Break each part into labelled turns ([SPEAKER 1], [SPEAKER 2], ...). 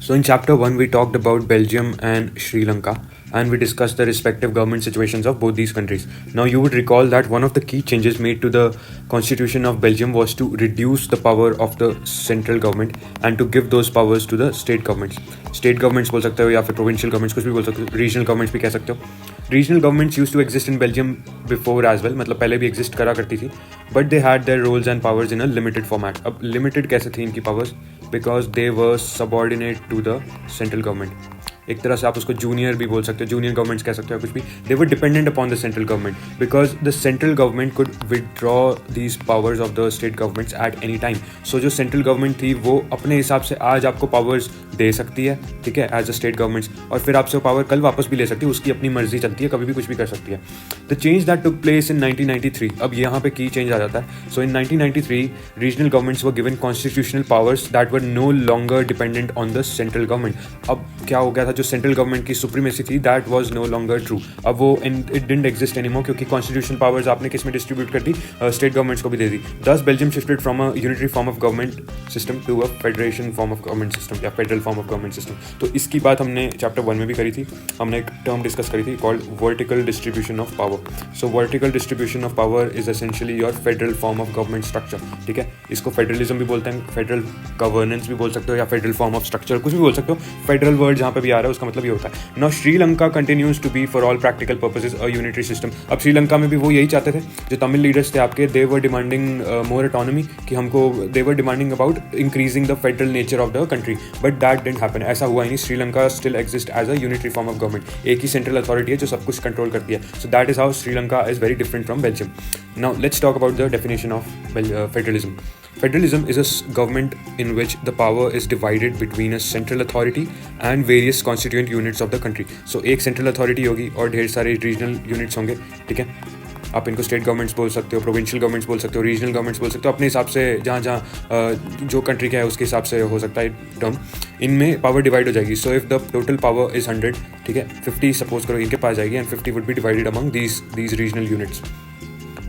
[SPEAKER 1] So, in chapter 1, we talked about Belgium and Sri Lanka, and we discussed the respective government situations of both these countries. Now, you would recall that one of the key changes made to the constitution of Belgium was to reduce the power of the central government and to give those powers to the state governments. State governments बोल सकते हो या फिर provincial governments कुछ भी बोल सकते हो, regional governments भी कह सकते हो. Regional governments used to exist in Belgium before as well, मतलब पहले भी exist करा करती थी, but they had their roles and powers in a limited format. अब limited कैसे थी इनकी powers? Because they were subordinate to the central government. एक तरह से आप उसको जूनियर भी बोल सकते हो, जूनियर गवर्नमेंट्स कह सकते हो कुछ भी. They were dependent upon the central government because the central government could withdraw these powers of the state governments at any time. So जो सेंट्रल गवर्नमेंट थी वो अपने हिसाब से आज आपको पावर्स दे सकती है, ठीक है, एज अ स्टेट गवर्नमेंट्स, और फिर आपसे वो पावर कल वापस भी ले सकती है. उसकी अपनी मर्जी चलती है, कभी भी कुछ भी कर सकती है. The change that took place in 1993, अब यहाँ पे की चेंज आ जाता है. So in 1993 regional governments were given constitutional powers that were no longer dependent on the central government. अब क्या हो गया था, जो सेंट्रल गवर्नमेंट की सुप्रीमेसी थी that was no longer true. अब वो इट डिडंट एग्जिस्ट एनीमोर क्योंकि कॉन्स्टिट्यूशन पावर्स आपने किस में डिस्ट्रीब्यूट कर दी, स्टेट गवर्नमेंट्स को भी दे दी. Thus Belgium shifted from a unitary form of government system to a federation form of government system या federal form of government system. तो इसकी बात हमने चैप्टर 1 में भी करी थी. हमने एक टर्म डिस्कस करी थी called vertical distribution of power. So vertical distribution of power is essentially your federal form of government structure. ठीक है, इसको फेडरलिज्म भी बोलते हैं, फेडरल गवर्नेंस भी बोल सकते हो या फेडरल फॉर्म ऑफ स्ट्रक्चर कुछ भी बोल सकते हो. फेडरल वर्ड जहाँ पे भी आ रहा है उसका मतलब ये होता है. Now Sri Lanka continues to be for all practical purposes a unitary system. अब श्रीलंका में भी वो यही चाहते थे, जो तमिल लीडर्स थे आपके, दे वर डिमांडिंग मोर ऑटोनॉमी कि हमको, they were demanding about increasing the federal nature of the country, but that didn't happen. ऐसा हुआ ही नहीं. Sri Lanka still exist as a unitary form of government. एक ही सेंट्रल अथॉरिटी है जो सब कुछ कंट्रोल करती है. So that is how Sri Lanka is very different from Belgium. Now let's talk about the definition of federalism. Federalism is a government in which the power is divided between a central authority and various constituent units of the country. So एक central authority होगी और ढेर सारे regional units होंगे, ठीक है. आप इनको स्टेट गवर्नमेंट्स बोल सकते हो, प्रोविंशियल गवर्नमेंट्स बोल सकते हो, रीजनल गवर्नमेंट्स बोल सकते हो, अपने हिसाब से जहाँ जहाँ जो कंट्री का है उसके हिसाब से हो सकता है टर्म. इनमें पावर डिवाइड हो जाएगी. So if the total power is 100, ठीक है, 50 सपोज करो इनके पास जाएगी and 50 would be divided among these regional units.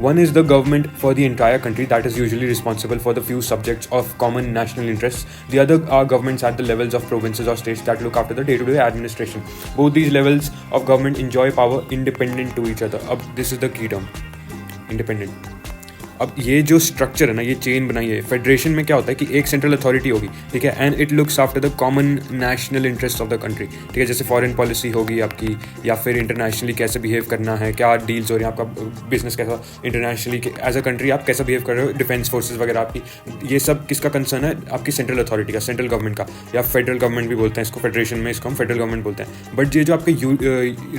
[SPEAKER 1] One is the government for the entire country that is usually responsible for the few subjects of common national interests. The other are governments at the levels of provinces or states that look after the day-to-day administration. Both these levels of government enjoy power independent to each other. This is the key term, independent. अब ये जो structure है ना, ये chain बनाई है. Federation में क्या होता है कि एक सेंट्रल अथॉरिटी होगी, ठीक है, and it looks after the common national interest of the country. ठीक है, जैसे फॉरेन पॉलिसी होगी आपकी, या फिर इंटरनेशनली कैसे बिहेव करना है, क्या डील्स हो रही हैं, आपका बिजनेस कैसा, इंटरनेशनली एज अ कंट्री आप कैसा बिहेव कर रहे हो, डिफेंस फोर्सेज वगैरह आपकी, ये सब किसका कंसर्न है, आपकी सेंट्रल अथॉरिटी का, सेंट्रल गवर्नमेंट का, या फेडरल गवर्नमेंट भी बोलते हैं इसको. फेडरेशन में इसको हम फेडरल गवर्नमेंट बोलते हैं. बट ये जो आपके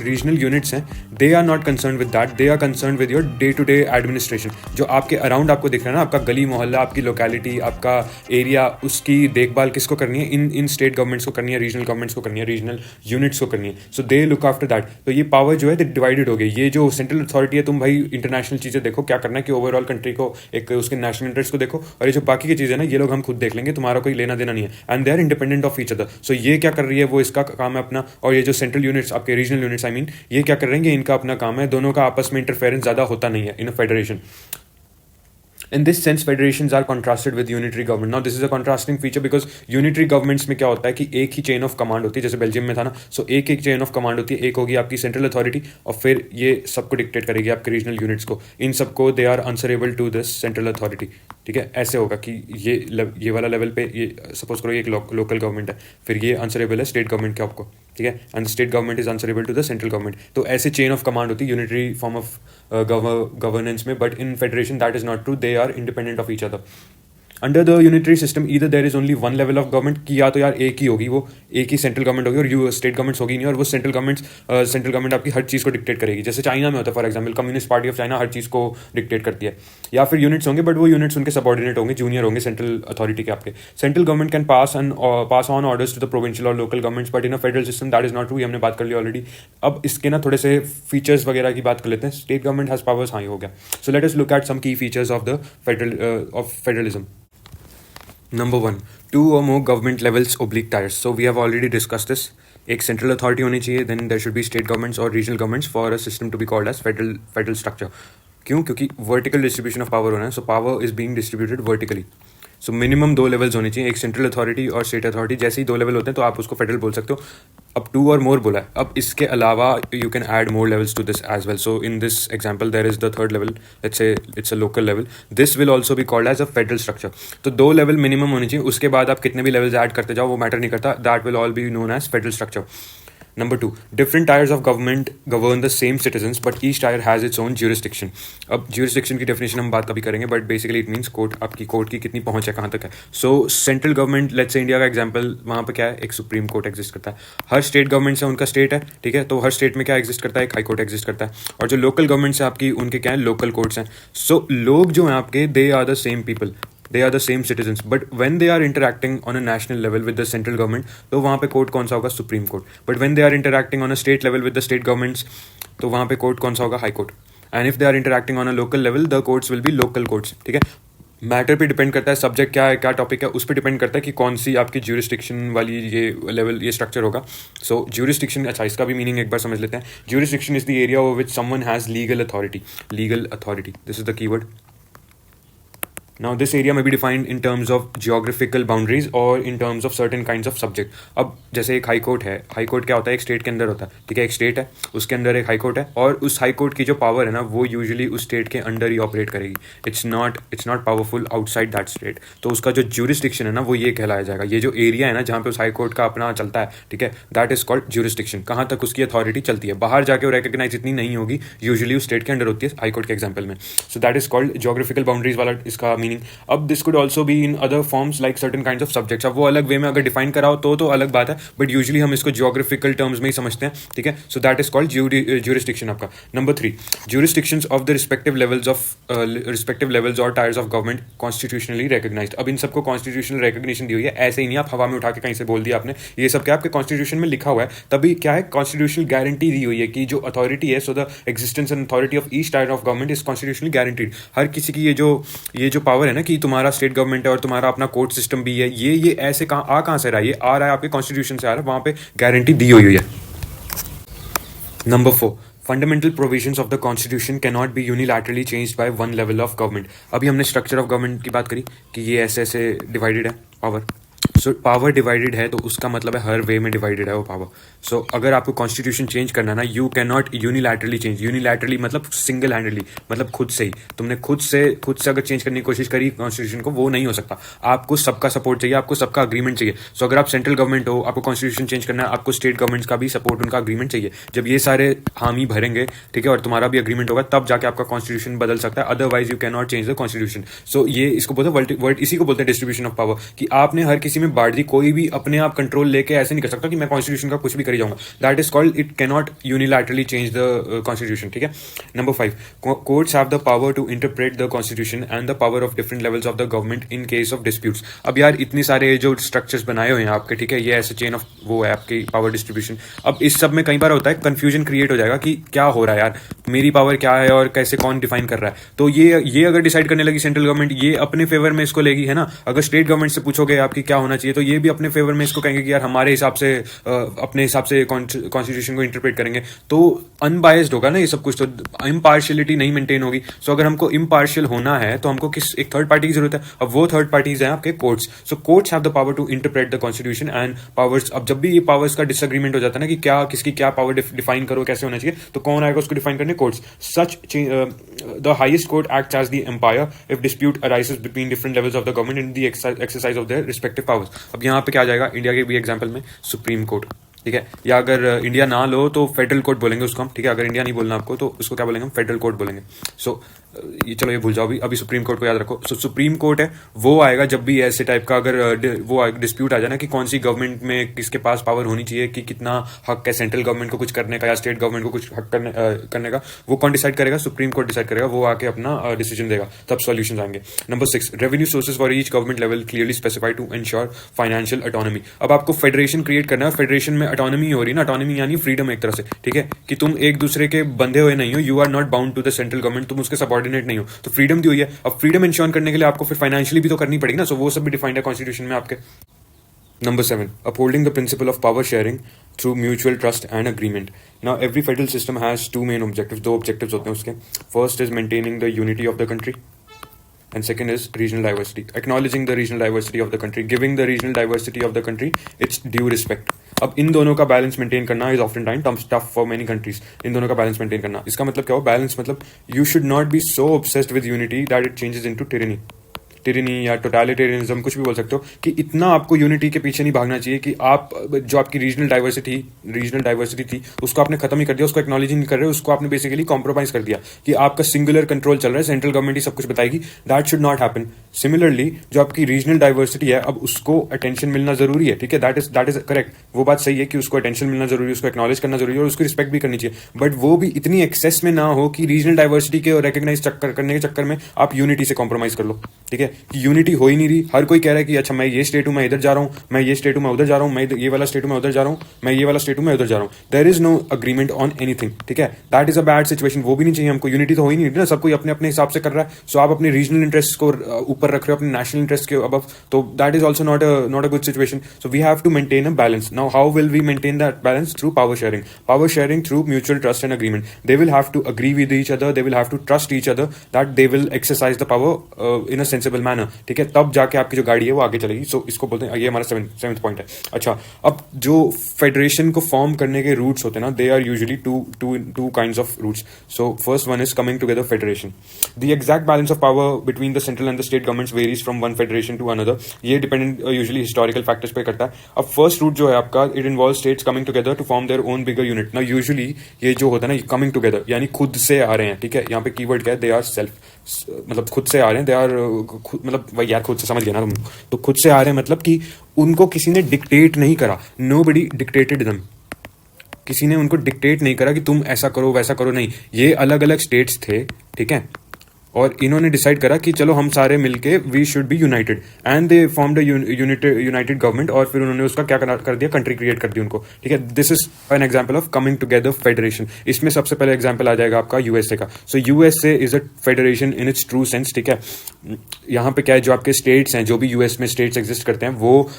[SPEAKER 1] रीजनल यूनिट्स हैं, they are not concern with that. They are concern with your day to day administration. जो आपके अराउंड आपको दिख रहा है ना, आपका गली मोहल्ला, आपकी लोकेलिटी, आपका एरिया, उसकी देखभाल किसको करनी है, इन स्टेट गवर्नमेंट्स को करनी है, रीजनल गवर्नमेंट्स को करनी है, रीजनल यूनिट्स को करनी है. सो दे लुक आफ्टर दैट. तो ये पावर जो है डिवाइडेड हो गई. ये जो सेंट्रल अथॉरिटी है, तुम भाई इंटरनेशनल चीज़ें देखो, क्या करना है कि ओवरऑल कंट्री को, एक उसके नेशनल इंटरेस्ट को देखो, और ये जो बाकी की चीज़ें ना, ये लोग हम खुद देख लेंगे, तुम्हारा कोई लेना देना नहीं है. And they are independent of each other. So ये क्या कर रही है, वो इसका काम है अपना, और ये जो सेंट्रल यूनिट्स, आपके रीजनल यूनिट्स आई मीन, ये क्या कर रहे हैं, ये इनका अपना काम है. दोनों का आपस में इंटरफेरेंस ज़्यादा होता नहीं है in a federation. In this sense, federations are contrasted with unitary government. Now, this is a contrasting feature because unitary governments में क्या होता है कि एक ही chain of command होती है, जैसे बेल्जियम में था ना. सो एक chain of command होती है. एक होगी आपकी सेंट्रल अथॉरिटी और फिर ये सबको डिक्टेट करेगी आपके रीजनल यूनिट्स को. इन सबको they are answerable to this central authority. ठीक है, ऐसे होगा कि ये वाला लेवल पे, ये सपोज करो ये एक लोकल गवर्नमेंट है, फिर ये आंसरेबल है स्टेट गवर्नमेंट के आपको, ठीक है, and state government is answerable to the central government. तो ऐसे चेन ऑफ कमांड होती है यूनिटरी फॉर्म ऑफ गवर्नेंस में. But in federation that is not true. They are independent of each other. Under the unitary system either there is only one level of government, कि या तो यार एक ही होगी, वो एक ही सेंट्रल गवर्नमेंट होगी और स्टेट गवर्नमेंट्स होगी नहीं, और वो सेंट्रल गवर्नमेंट आपकी हर चीज़ को डिक्टेट करेगी. जैसे चाइना में होता है, for example communist party of China हर चीज़ को डिक्टेट करती है. या फिर यूनिट्स होंगे, बट वो यूनिट्स उनके सबऑर्डिनेट होंगे, जूनियर होंगे सेंट्रल अथॉरिटी के आपके. Central government can pass on orders to the provincial और local governments, but in a federal system that is not true. हमने बात कर ली ऑलरेडी. अब इसके ना थोड़े से फीचर्स वगैरह की बात कर लेते हैं. स्टेट गवर्नमेंट हैज पावर्स, हाँ, हो गया. So let us look at some key features of the federalism. Number 1, 2 or more government levels oblique tiers. So we have already discussed this. एक central authority होनी चाहिए, then there should be state governments or regional governments for a system to be called as federal structure. क्यों? क्योंकि vertical distribution of power होना है. So power is being distributed vertically. So minimum 2 levels होने चाहिए, एक central authority और state authority. जैसे ही 2 level होते हैं तो आप उसको फेडरल बोल सकते हो। अब 2 और मोर बोला है, अब इसके अलावा you can add more levels to this as well. So in this example there is the third level, let's say it's a local level, this will also be called as a federal structure. तो 2 level minimum होने चाहिए, उसके बाद आप कितने भी levels add करते जाओ वो मैटर नहीं करता, that will all be known as federal structure. Number 2, different tiers of government govern the same citizens, but each tier has its own jurisdiction. अब jurisdiction की definition हम बात कभी करेंगे, but basically it means court, आपकी court की कितनी पहुंच है, कहाँ तक है। So central government, let's say India का एग्जांपल, वहाँ पे क्या है, एक सुप्रीम कोर्ट एग्जिस्ट करता है। हर स्टेट गवर्नमेंट से उनका स्टेट है, ठीक है, तो हर स्टेट में क्या एग्जिस्ट करता है, एक हाई कोर्ट एग्जिस्ट करता है। और जो लोकल गवर्नमेंट से आपकी, उनके क्या है, लोकल कोर्ट्स हैं। सो लोग जो हैं आपके, they are the same people, they are the same citizens, but when they are interacting on a national level with the central government, तो वहाँ पे कोर्ट कौन सा होगा, supreme court. but when they are interacting on a state level with the state governments, तो वहाँ पे court कौन सा होगा, high court. and if they are interacting on a local level, the courts will be local courts, ठीक है। Matter पे depend करता है, सब्जेक्ट क्या है, क्या टॉपिक है, उस पर डिपेंड करता है कि कौन सी आपकी ज्यूरिस्डिक्शन वाली ये लेवल, ये स्ट्रक्चर होगा। सो ज्यूरिस्डिक्शन, अच्छा इसका भी मीनिंग एक बार समझ लेते हैं। Jurisdiction is the area over which someone has legal authority, legal authority, this is the keyword. Now this area may be defined in terms of geographical boundaries or in terms of certain kinds of subject. अब जैसे एक high court है, high court क्या होता है, एक state के अंदर होता है, ठीक है, एक स्टेट है, उसके अंदर एक हाई कोर्ट है, और उस हाई कोर्ट की जो पावर है ना, वो यूजुअली उस स्टेट के अंडर ही ऑपरेट करेगी। It's not powerful outside that state. तो उसका जो ज्यूरिस्डिक्शन है ना, वो ये कहलाया जाएगा। ये जो एरिया है ना जहाँ पे उस हाई कोर्ट का अपना चलता है, ठीक है, दैट इज कॉल्ड ज्यूरिस्डिक्शन। कहाँ तक उसकी अथॉरिटी चलती है, बाहर जाके वो रिकग्नाइज इतनी नहीं होगी, यूजुअली उस स्टेट के अंडर होती है, हाई कोर्ट के एग्जाम्पल में। सो that is called geographical boundaries वाला इसका मीनिंग। अब this could also be in other forms like certain kinds of subjects। अब वो अलग वे में अगर डिफाइन कराओ तो अलग बात है, बट यूजुअली हम इसको जियोग्राफिकल टर्म्स में ही समझते हैं, ठीक है। So that is called jurisdiction आपका। Number 3, jurisdictions of the respective levels और tiers of government constitutionally recognised. अब इन सबको कॉन्स्टिट्यूशनल रिकग्निशन दी हुई है, ऐसे ही नहीं आप हवा में उठा के कहीं से बोल दिया आपने, ये सब क्या आपके कॉन्स्टिट्यूशन में लिखा हुआ है। तभी क्या है, कॉन्स्टिट्यूशनल गारंटी दी हुई है कि जो अथॉरिटी है, so the existence and authority of each tier of government is constitutionally guaranteed. हर किसी की ये जो पावर है ना, कि तुम्हारा स्टेट गवर्नमेंट है और तुम्हारा अपना कोर्ट सिस्टम भी है, ये ऐसे कहाँ से रहा है, ये आ रहा है आपके कॉन्स्टिट्यूशन से आ रहा है, वहां पे गारंटी दी हुई है। Number 4, fundamental provisions of the constitution can not be unilaterally changed by one level of government. अभी हमने स्ट्रक्चर ऑफ गवर्नमेंट की बात करी कि ये ऐसे डिवाइडेड है पावर। सो पावर डिवाइडेड है तो उसका मतलब है हर वे में डिवाइडेड है वो पावर। सो अगर आपको कॉन्स्टिट्यूशन चेंज करना है ना, you can not unilaterally change. Unilaterally मतलब सिंगल हैंडेडली, मतलब खुद से ही तुमने खुद से अगर चेंज करने की कोशिश करी कॉन्स्टिट्यूशन को, वो नहीं हो सकता। आपको सबका सपोर्ट चाहिए, आपको सबका अग्रीमेंट चाहिए। सो अगर आप सेंट्रल गवर्नमेंट हो, आपको कॉन्स्टिट्यूशन चेंज करना है, आपको स्टेट गवर्नमेंट्स का भी सपोर्ट, उनका अग्रीमेंट चाहिए। जब ये सारे हामी भरेंगे, ठीक है, और तुम्हारा भी अग्रीमेंट होगा, तब जाके आपका कॉन्स्टिट्यूशन बदल सकता है, otherwise you can not change the constitution. So ये इसको बोलते हैं वर्ड, इसी को बोलते हैं डिस्ट्रीब्यूशन ऑफ पावर, कि आपने हर किसी में बांट दी, कोई भी अपने आप कंट्रोल लेके ऐसे नहीं कर सकता कि मैं कॉन्स्टिट्यूशन का कुछ भी करी जाऊंगा। That is called, it can not unilaterally change the constitution, ठीक है। Number 5, courts have the power to interpret the constitution and the power of different levels of the government in case of disputes. अब यार इतनी सारे जो structures बनाए हुए हैं आपके, ठीक है, ये ऐसे चेन ऑफ वो है आपकी पावर डिस्ट्रीब्यूशन। अब इस सब में कई बार होता है कंफ्यूजन क्रिएट हो जाएगा कि क्या हो रहा है यार, मेरी पावर क्या है और कैसे कौन डिफाइन कर रहा है। तो ये अगर डिसाइड करने लगी सेंट्रल गवर्नमेंट, ये अपने फेवर में इसको लेगी, है ना। अगर स्टेट गवर्नमेंट से पूछोगे आपकी क्या होना चाहिए, तो ये भी अपने फेवर में इसको कहेंगे कि यार हमारे हिसाब से अपने हिसाब से कॉन्स्टिट्यूशन को इंटरप्रेट करेंगे। तो अनबायस्ड होगा ना ये सब कुछ, तो इम्पार्शियलिटी नहीं मेंटेन होगी। सो अगर हमको इम्पार्शियल होना है तो हमको एक थर्ड पार्टी की जरूरत है। अब वो थर्ड पार्टीज हैं आपके courts. So courts have the power to interpret the constitution and powers. अब जब भी ये पावर्स का डिसएग्रीमेंट हो जाता है ना, कि क्या किसकी क्या पावर डिफाइन करो, कैसे होना चाहिए, तो कौन आएगा उसको डिफाइन करने, courts. Such the highest court acts as the umpire if dispute arises between different levels of the government in the exercise of their respective powers. अब यहाँ पे क्या आ जाएगा, इंडिया के भी एग्जाम्पल में सुप्रीम कोर्ट, ठीक है, या अगर इंडिया ना लो तो फेडरल कोर्ट बोलेंगे उसको हम, ठीक है। अगर इंडिया नहीं बोलना आपको तो उसको क्या बोलेंगे हम, फेडरल कोर्ट बोलेंगे। सो ये चलो ये भूल जाओ, अभी सुप्रीम कोर्ट को याद रखो। सो सुप्रीम कोर्ट है, वो आएगा जब भी ऐसे टाइप का अगर वो डिस्प्यूट आ जाए ना, कि कौन सी गवर्नमेंट में किसके पास पावर होनी चाहिए, कि कितना हक है सेंट्रल गवर्नमेंट को कुछ करने का या स्टेट गवर्नमेंट को कुछ हक करने का, वो कौन डिसाइड करेगा, सुप्रीम कोर्ट डिसाइड करेगा। वो आके अपना डिसीजन देगा, तब सॉल्यूशन आएंगे। Number 6, revenue sources for each government level clearly specified to ensure financial autonomy. अब आपको फेडरेशन क्रिएट करना है, फेडरेशन में ऑटोनॉमी हो रही है ना, ऑटोनॉमी यानी फ्रीडम एक तरह से, ठीक है, कि तुम एक दूसरे के बंधे हुए नहीं हो, you are not bound to the central government, तुम उसके सबऑर्डिनेट नहीं हो, तो फ्रीडम दी हुई है। अब फ्रीडम इंश्योर करने के लिए आपको फिर फाइनेंशियली भी तो करनी पड़ेगी ना, सो वो सब भी डिफाइंड है कॉन्स्टिट्यूशन में आपके। Number 7, upholding the principle of power sharing through mutual trust and agreement. Now, every federal system has two main objectives. दो objectives होते हैं उसके. First is maintaining the unity of the country, and second is regional diversity. Acknowledging the regional diversity of the country, giving the regional diversity of the country its due respect. अब इन दोनों का balance maintain करना is often time tough for many countries. इन दोनों का balance maintain करना, इसका मतलब क्या हो? बैलेंस मतलब you should not be so obsessed with unity that it changes into tyranny या टोटलिटेरियनिज्म, कुछ भी बोल सकते हो, कि इतना आपको यूनिटी के पीछे नहीं भागना चाहिए कि आप जो आपकी रीजनल डाइवर्सिटी थी उसको आपने खत्म ही कर दिया, उसको एक्नॉलेज नहीं कर रहे, उसको आपने बेसिकली कॉम्प्रोमाइज कर दिया कि आपका सिंगुलर कंट्रोल चल रहा है, सेंट्रल गवर्नमेंट ही सब कुछ बताएगी. That should not happen. Similarly जो आपकी रीजनल डाइवर्सिटी है, अब उसको अटेंशन मिलना जरूरी है, ठीक है, दैट इज करेक्ट. वो बात सही है कि उसको अटेंशन मिलना जरूरी है, उसको एक्नॉलेज करना जरूरी है और उसको रिस्पेक्ट भी करनी चाहिए, बट वो भी इतनी एक्सेस में ना हो कि रीजनल डाइवर्सिटी के रिकॉग्नाइज करने के चक्कर में आप यूनिटी से कॉम्प्रोमाइज कर लो. ठीक है, कि यूनिटी हो ही नहीं रही. हर कोई कह रहा है कि अच्छा मैं ये स्टेट हूं, मैं इधर जा रहा हूं, मैं ये स्टेट हूं, मैं उधर जा रहा हूं, मैं ये वाला स्टेट हूं, मैं उधर जा रहा हूं, मैं ये वाला स्टेट हूं, मैं उधर जा रहा हूं. There is no agreement on anything. ठीक है, that is a bad situation. वो भी नहीं चाहिए हमको. यूनिटी तो हो ही नहीं रही ना, सब कोई अपने अपने हिसाब से कर रहा है. सो आप अपने रीजनल इंटरेस्ट को ऊपर रख रहे हो अपने नेशनल इंटरेस्ट के अबव, तो that is also not a good situation. So we have to maintain a balance. Now how will we maintain that balance? Through power sharing through mutual trust and agreement. They will have to agree with each other, they will have to trust each other that they will exercise the power in a sensible manner. ठीक है, तब जाके आपकी जो गाड़ी है वो आगे चलेगी. सो इसको बोलते हैं, ये हमारा सेवेंथ पॉइंट है. अच्छा, अब जो फेडरेशन को फॉर्म करने के रूट्स होते हैं ना, they are usually two kinds of routes. So first one is coming together federation. The exact balance of power between the central and the state governments varies from one federation to another. ये dependent usually historical factors पे करता है. अब first route जो है आपका, it involve states coming together to form their own bigger unit. Now usually ये जो होता है ना, कमिंग टुगेदर यानी खुद से आ रहे हैं. ठीक है, यहाँ पे कीवर्ड क्या है? दे आर सेल्फ, मतलब खुद से आ रहे हैं. दे आर मतलब भाई यार, खुद से समझ गया ना तुम. तो खुद से आ रहे हैं मतलब कि उनको किसी ने डिक्टेट नहीं करा. Nobody dictated them. किसी ने उनको डिक्टेट नहीं करा कि तुम ऐसा करो वैसा करो, नहीं. ये अलग अलग स्टेट्स थे, ठीक है, और इन्होंने डिसाइड करा कि चलो हम सारे मिलके we should be united, and they formed a united government. और फिर उन्होंने उसका क्या कर दिया? कंट्री क्रिएट कर दी उनको. ठीक है, this is an example of coming together federation. इसमें सबसे पहले एग्जांपल आ जाएगा आपका यूएसए का. So USA is a federation in its true sense. ठीक है, यहाँ पे क्या है, जो आपके स्टेट्स हैं, जो भी यूएस में स्टेट्स एग्जिस्ट करते हैं, वो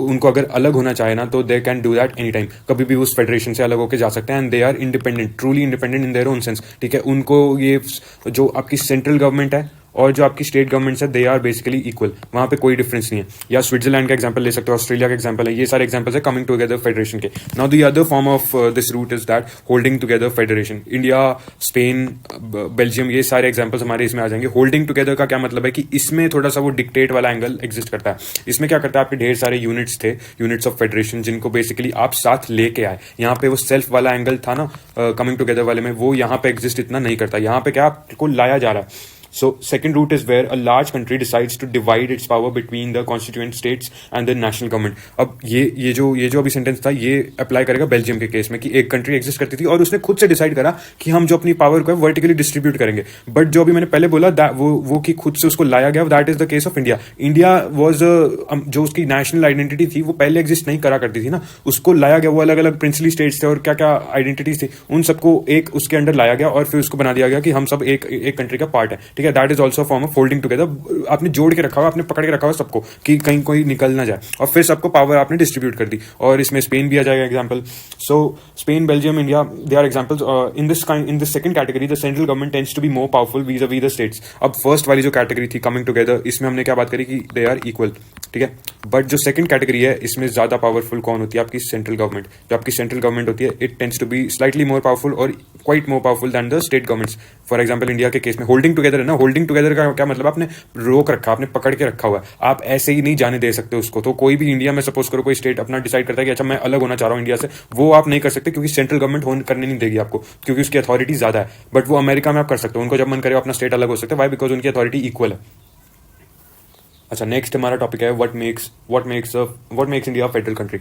[SPEAKER 1] उनको अगर अलग होना चाहे ना, तो they can do that any time. कभी भी उस फेडरेशन से अलग होकर जा सकते हैं, and they are independent, truly independent in their own sense. ठीक है, उनको ये जो आपकी सेंट्रल गवर्नमेंट है और जो आपकी स्टेट गवर्नमेंट्स है, दे आर बेसिकली इक्वल. वहां पे कोई डिफरेंस नहीं है. या स्विट्जरलैंड का एग्जांपल ले सकते हो, ऑस्ट्रेलिया का एग्जांपल है. ये सारे एग्जांपल्स है कमिंग टुगेदर फेडरेशन के. Now the other form of this route is that holding together federation. India, Spain, Belgium, ये सारे एग्जांपल्स हमारे इसमें आ जाएंगे. होल्डिंग टुगेदर का क्या मतलब है कि इसमें थोड़ा सा वो डिक्टेट वाला एंगल एग्जिस्ट करता है. इसमें क्या करता है, आपके ढेर सारे यूनिट्स थे, यूनिट्स ऑफ फेडरेशन, जिनको बेसिकली आप साथ लेके आए. यहाँ पे वो सेल्फ वाला एंगल था ना कमिंग टुगेदर वाले में, वो यहाँ पे एग्जिस्ट इतना नहीं करता. यहाँ पे क्या आपको लाया जा रहा है. So second route is where a large country decides to divide its power between the constituent states and the national government. अब ये जो अभी सेंटेंस था, ये अप्लाई करेगा बेल्जियम के केस में, कि एक कंट्री एग्जिस्ट करती थी और उसने खुद से डिसाइड करा कि हम जो अपनी पावर को है वर्टिकली डिस्ट्रीब्यूट करेंगे. बट जो अभी मैंने पहले बोला, वो कि खुद से उसको लाया गया, that is the case of India. India was जो उसकी नेशनल आइडेंटिटी थी, वो पहले एग्जिस्ट नहीं करा करती थी ना, उसको लाया गया. वो अलग अलग प्रिंसली स्टेट्स थे और क्या क्या आइडेंटिटीज थी, उन सबको एक उसके अंडर लाया गया और फिर उसको बना दिया गया कि हम सब एक कंट्री का पार्ट है. ठीक है, that is also form of holding together. आपने जोड़ के रखा हुआ, आपने पकड़ के रखा हुआ सबको कि कहीं कोई निकल ना जाए, और फिर सबको पावर आपने डिस्ट्रीब्यूट कर दी. और इसमें स्पेन भी आ जाएगा example. So Spain, Belgium, India, they are examples. In this second category the central government tends to be more powerful vis-a-vis the states. अब फर्स्ट वाली जो कैटेगरी थी कमिंग टुगेदर, इसमें हमने क्या बात करी कि दे आर इक्वल. ठीक है, बट जो सेकंड कैटेगरी है, इसमें ज्यादा पावरफुल कौन होती है? आपकी सेंट्रल गवर्नमेंट. जो आपकी सेंट्रल गवर्नमेंट होती है, it tends to be slightly more powerful और quite more powerful than the state governments. For example India के केस में होल्डिंग टुगेदर है ना, होल्डिंग टुगेदर का क्या मतलब? आपने रोक रखा, आपने पकड़ के रखा हुआ है, आप ऐसे ही नहीं जाने दे सकते उसको. तो कोई भी इंडिया में सपोज करो कोई स्टेट अपना डिसाइड करता है कि अच्छा मैं अलग होना चाह रहा हूं इंडिया से, वो आप नहीं कर सकते, क्योंकि सेंट्रल गवर्नमेंट करने नहीं देगी आपको, क्योंकि उसकी अथॉरिटी ज्यादा है. बट वो अमेरिका में आप कर सकते हो, उनको जब मन करे अपना स्टेट अलग हो सकते हैं. वाई? बिकॉज उनकी अथॉरिटी इक्वल है. अच्छा, नेक्स्ट हमारा टॉपिक है what makes India federal country.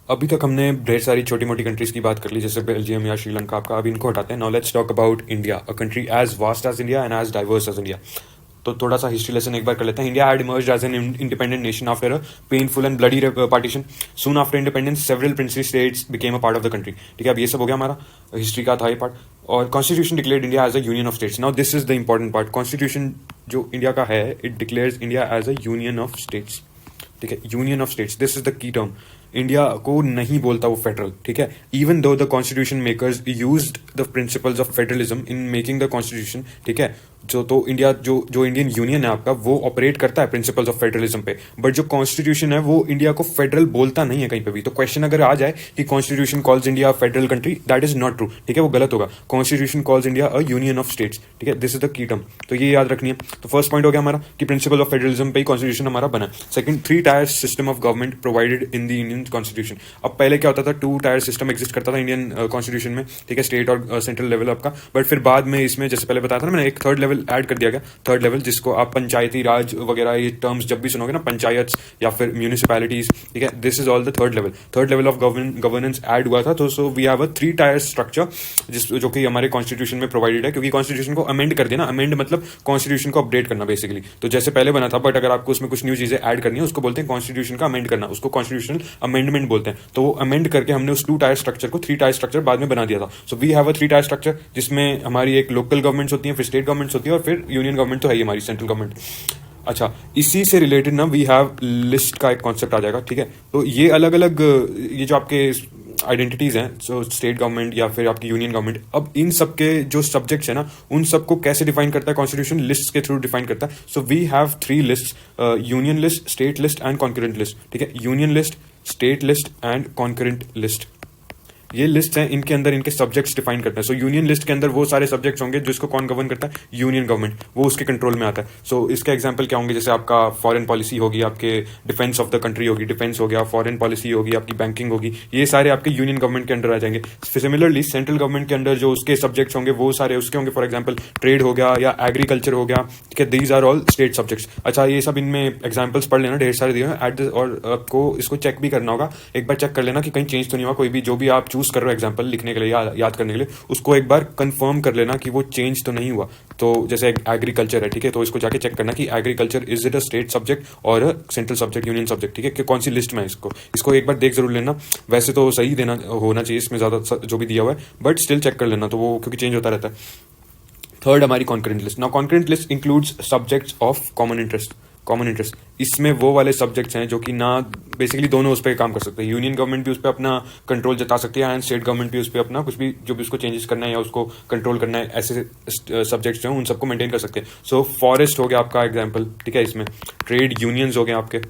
[SPEAKER 1] अभी तक हमने ढेर सारी छोटी मोटी कंट्रीज की बात कर ली, जैसे बेल्जियम या श्रीलंका आपका. अभी इनको हटाते हैं. Now let's talk about India, a country as vast as India and as diverse as India. तो थोड़ा सा हिस्ट्री लेसन एक बार कर लेते हैं. India had emerged as an independent nation after a painful and bloody partition. Soon after independence several princely states became a part of the country. ठीक है, अब ये सब हो गया हमारा हिस्ट्री का था ये पार्ट. और constitution declared India as a union of states. Now this is the important part. Constitution जो इंडिया का है, it declares India as a union of states. ठीक है, union of states, this is the key term. India को नहीं बोलता वो federal. ठीक है, even though the constitution makers used the principles of federalism in making the constitution. ठीक है, तो इंडिया जो इंडियन यूनियन है आपका, वो ऑपरेट करता है प्रिंसिपल्स ऑफ फेडरलिज्म पे, बट जो कॉन्स्टिट्यूशन है वो इंडिया को फेडरल बोलता नहीं है कहीं पे भी। तो क्वेश्चन अगर आ जाए कि constitution calls India federal country, that is not true, ठीक है, वो गलत होगा। Constitution calls India a union of states, ठीक है, this is the key term, तो ये याद रखनी है। तो फर्स्ट पॉइंट हो गया हमारा कि प्रिंसिपल ऑफ फेडरलिज्म पे ही कॉन्स्टिट्यूशन हमारा बना। Second, 3 tier system of government provided in the Indian constitution. अब पहले क्या होता था, 2 टायर सिस्टम एग्जिस्ट करता था इंडियन कॉन्स्टिट्यूशन में, ठीक है, स्टेट और सेंट्रल लेवल आपका, बट फिर बाद में इसमें जैसे पहले बताया था ना मैंने, एक थर्ड लेवल ऐड कर दिया गया, थर्ड लेवल, जिसको आप पंचायती राज वगैरह ये टर्म्स जब भी सुनोगे ना, पंचायत या फिर म्यूनिसिपैलिटीज, ठीक है, this is all the third level of governance add हुआ था। तो so we have a 3 tier structure जो कि हमारे कॉन्स्टिट्यूशन में प्रोवाइडेड है, क्योंकि कॉन्स्टिट्यूशन को अमेंड कर देना, अमेंड मतलब कॉन्स्टिट्यूशन को अपडेट करना बेसिकली। तो जैसे पहले बना था, बट अगर आपको उसमें कुछ न्यू चीजें ऐड करनी है, उसको बोलते हैं कॉन्स्टिट्यूशन का अमेंड करना, उसको कॉन्स्टिट्यूशनल अमेंडमेंट बोलते हैं। तो वो अमेंड करके हमने उस 2 टायर स्ट्रक्चर को 3 टायर स्ट्रक्चर बाद में बना दिया था। So we have a 3 tier structure, जिसमें हमारी एक लोकल गवर्नमेंट्स होती है, फिर स्टेट गवर्नमेंट्स होती है, और फिर यूनियन गवर्नमेंट तो है ही हमारी, सेंट्रल गवर्नमेंट। अच्छा, इसी से रिलेटेड ना वी हैव लिस्ट का एक कॉन्सेप्ट आ जाएगा, ठीक है। तो ये अलग अलग ये जो आपके आइडेंटिटीज हैं, सो स्टेट गवर्नमेंट या फिर आपकी यूनियन गवर्नमेंट, अब इन सब के जो सब्जेक्ट्स है ना, उन सबको कैसे डिफाइन करता है कॉन्स्टिट्यूशन, लिस्ट के थ्रू डिफाइन करता है। So we have 3 list, union list, state list and concurrent list, ठीक है, union list, state list and concurrent list, ये लिस्ट हैं, इनके अंदर इनके सब्जेक्ट्स डिफाइन करते हैं। सो यूनियन लिस्ट के अंदर वो सारे सब्जेक्ट्स होंगे जिसको कौन गवर्न करता है, यूनियन गवर्नमेंट, वो उसके कंट्रोल में आता है। सो इसके एग्जांपल क्या होंगे, जैसे आपका फॉरेन पॉलिसी होगी, आपके डिफेंस ऑफ द कंट्री होगी, डिफेंस हो गया, फॉरेन पॉलिसी होगी, आपकी बैंकिंग होगी, ये सारे आपके यूनियन गवर्नमेंट के अंडर आ जाएंगे। सिमिलरली सेंट्रल गवर्नमेंट के अंडर जो उसके सब्जेक्ट्स होंगे वो सारे उसके होंगे, फॉर एग्जाम्पल ट्रेड हो गया या एग्रीकल्चर हो गया, ठीक है, these are all state subjects. अच्छा, ये सब इनमें एग्जाम्पल्स पढ़ लेना, ढेर सारे दिए हैं एट द, और आपको इसको चेक भी करना होगा, एक बार चेक कर लेना कि कहीं चेंज तो नहीं हुआ, कोई भी जो भी आप चूज कर रहे हो एग्जाम्पल लिखने के लिए या याद करने के लिए, उसको एक बार कंफर्म कर लेना कि वो चेंज तो नहीं हुआ। तो जैसे एग्रीकल्चर है, ठीक है, तो इसको जाके चेक करना कि agriculture is it a state subject और सेंट्रल सब्जेक्ट, यूनियन सब्जेक्ट, ठीक है, कि कौन सी लिस्ट में है, इसको एक बार देख जरूर लेना। वैसे तो सही देना होना चाहिए इसमें ज्यादा जो भी दिया हुआ है, बट स्टिल चेक कर लेना, तो वो क्योंकि चेंज होता रहता है। थर्ड हमारी concurrent list. Now concurrent list includes subjects of common interest. इसमें वो वाले सब्जेक्ट्स हैं जो कि ना बेसिकली दोनों उस पर काम कर सकते हैं, यूनियन गवर्नमेंट भी उस पर अपना कंट्रोल जता सकती है एंड स्टेट गवर्नमेंट भी उस पर अपना कुछ भी जो भी उसको चेंजेस करना है या उसको कंट्रोल करना है, ऐसे सब्जेक्ट्स जो हैं उन सबको मेंटेन कर सकते हैं। सो फॉरेस्ट हो गया आपका एग्जाम्पल, ठीक है, इसमें ट्रेड यूनियंस हो गए आपके,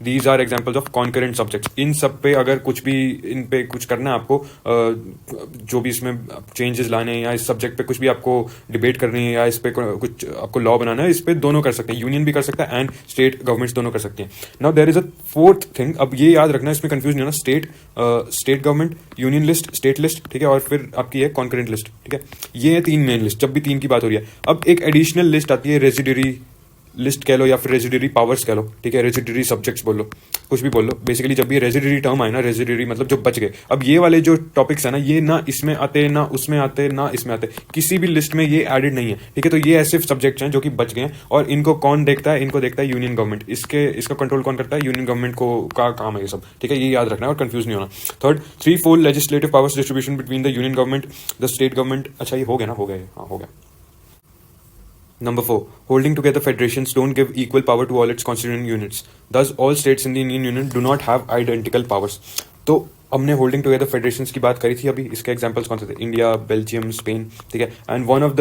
[SPEAKER 1] these are examples of concurrent subjects. इन सब पे अगर कुछ भी इन पे कुछ करना है आपको, जो भी इसमें चेंजेस लाने हैं या इस सब्जेक्ट पे कुछ भी आपको डिबेट करनी है या इस पे कुछ आपको लॉ बनाना है, इस पे दोनों कर सकते हैं, यूनियन भी कर सकता है एंड स्टेट गवर्नमेंट्स दोनों कर सकती हैं। Now there is a fourth thing, अब ये याद रखना, इसमें कंफ्यूज नहीं होना, state government, union list, state list, ठीक है, और फिर आपकी है कॉन्करेंट लिस्ट, ठीक है, ये है 3 मेन लिस्ट जब भी 3 की बात हो रही है। अब एक एडिशनल लिस्ट आती है, रेजिडरी लिस्ट कह लो या फिर रेजिडरी पावर्स कह लो, ठीक है, रेजिडरी सब्जेक्ट्स बोल लो, कुछ भी बोल लो, बेसिकली जब ये रेजिडरी टर्म आए ना, रेजिडरी मतलब जो बच गए, अब ये वाले जो टॉपिक्स है ना, ये ना इसमें आते, ना उसमें आते, ना इसमें आते, किसी भी लिस्ट में ये एडेड नहीं है, ठीक है। तो ये ऐसे सब्जेक्ट्स हैं जो कि बच गए हैं, और इनको कौन देखता है, इनको देखता है यूनियन गवर्नमेंट, इसका कंट्रोल कौन करता है, यूनियन गवर्नमेंट को का काम है ये सब, ठीक है, ये याद रखना है और कंफ्यूज नहीं होना। Third, 3-4 legislative powers distribution between the union government, the state government. अच्छा, ये हो गया ना, हो गया, हाँ हो गया। Number 4. Holding together federations don't give equal power to all its constituent units. Thus, all states in the Indian Union do not have identical powers. तो हमने होल्डिंग टुगेदर फेडरेशंस की बात करी थी अभी, इसके एग्जांपल्स कौन से थे, इंडिया, बेल्जियम, स्पेन, ठीक है, and one of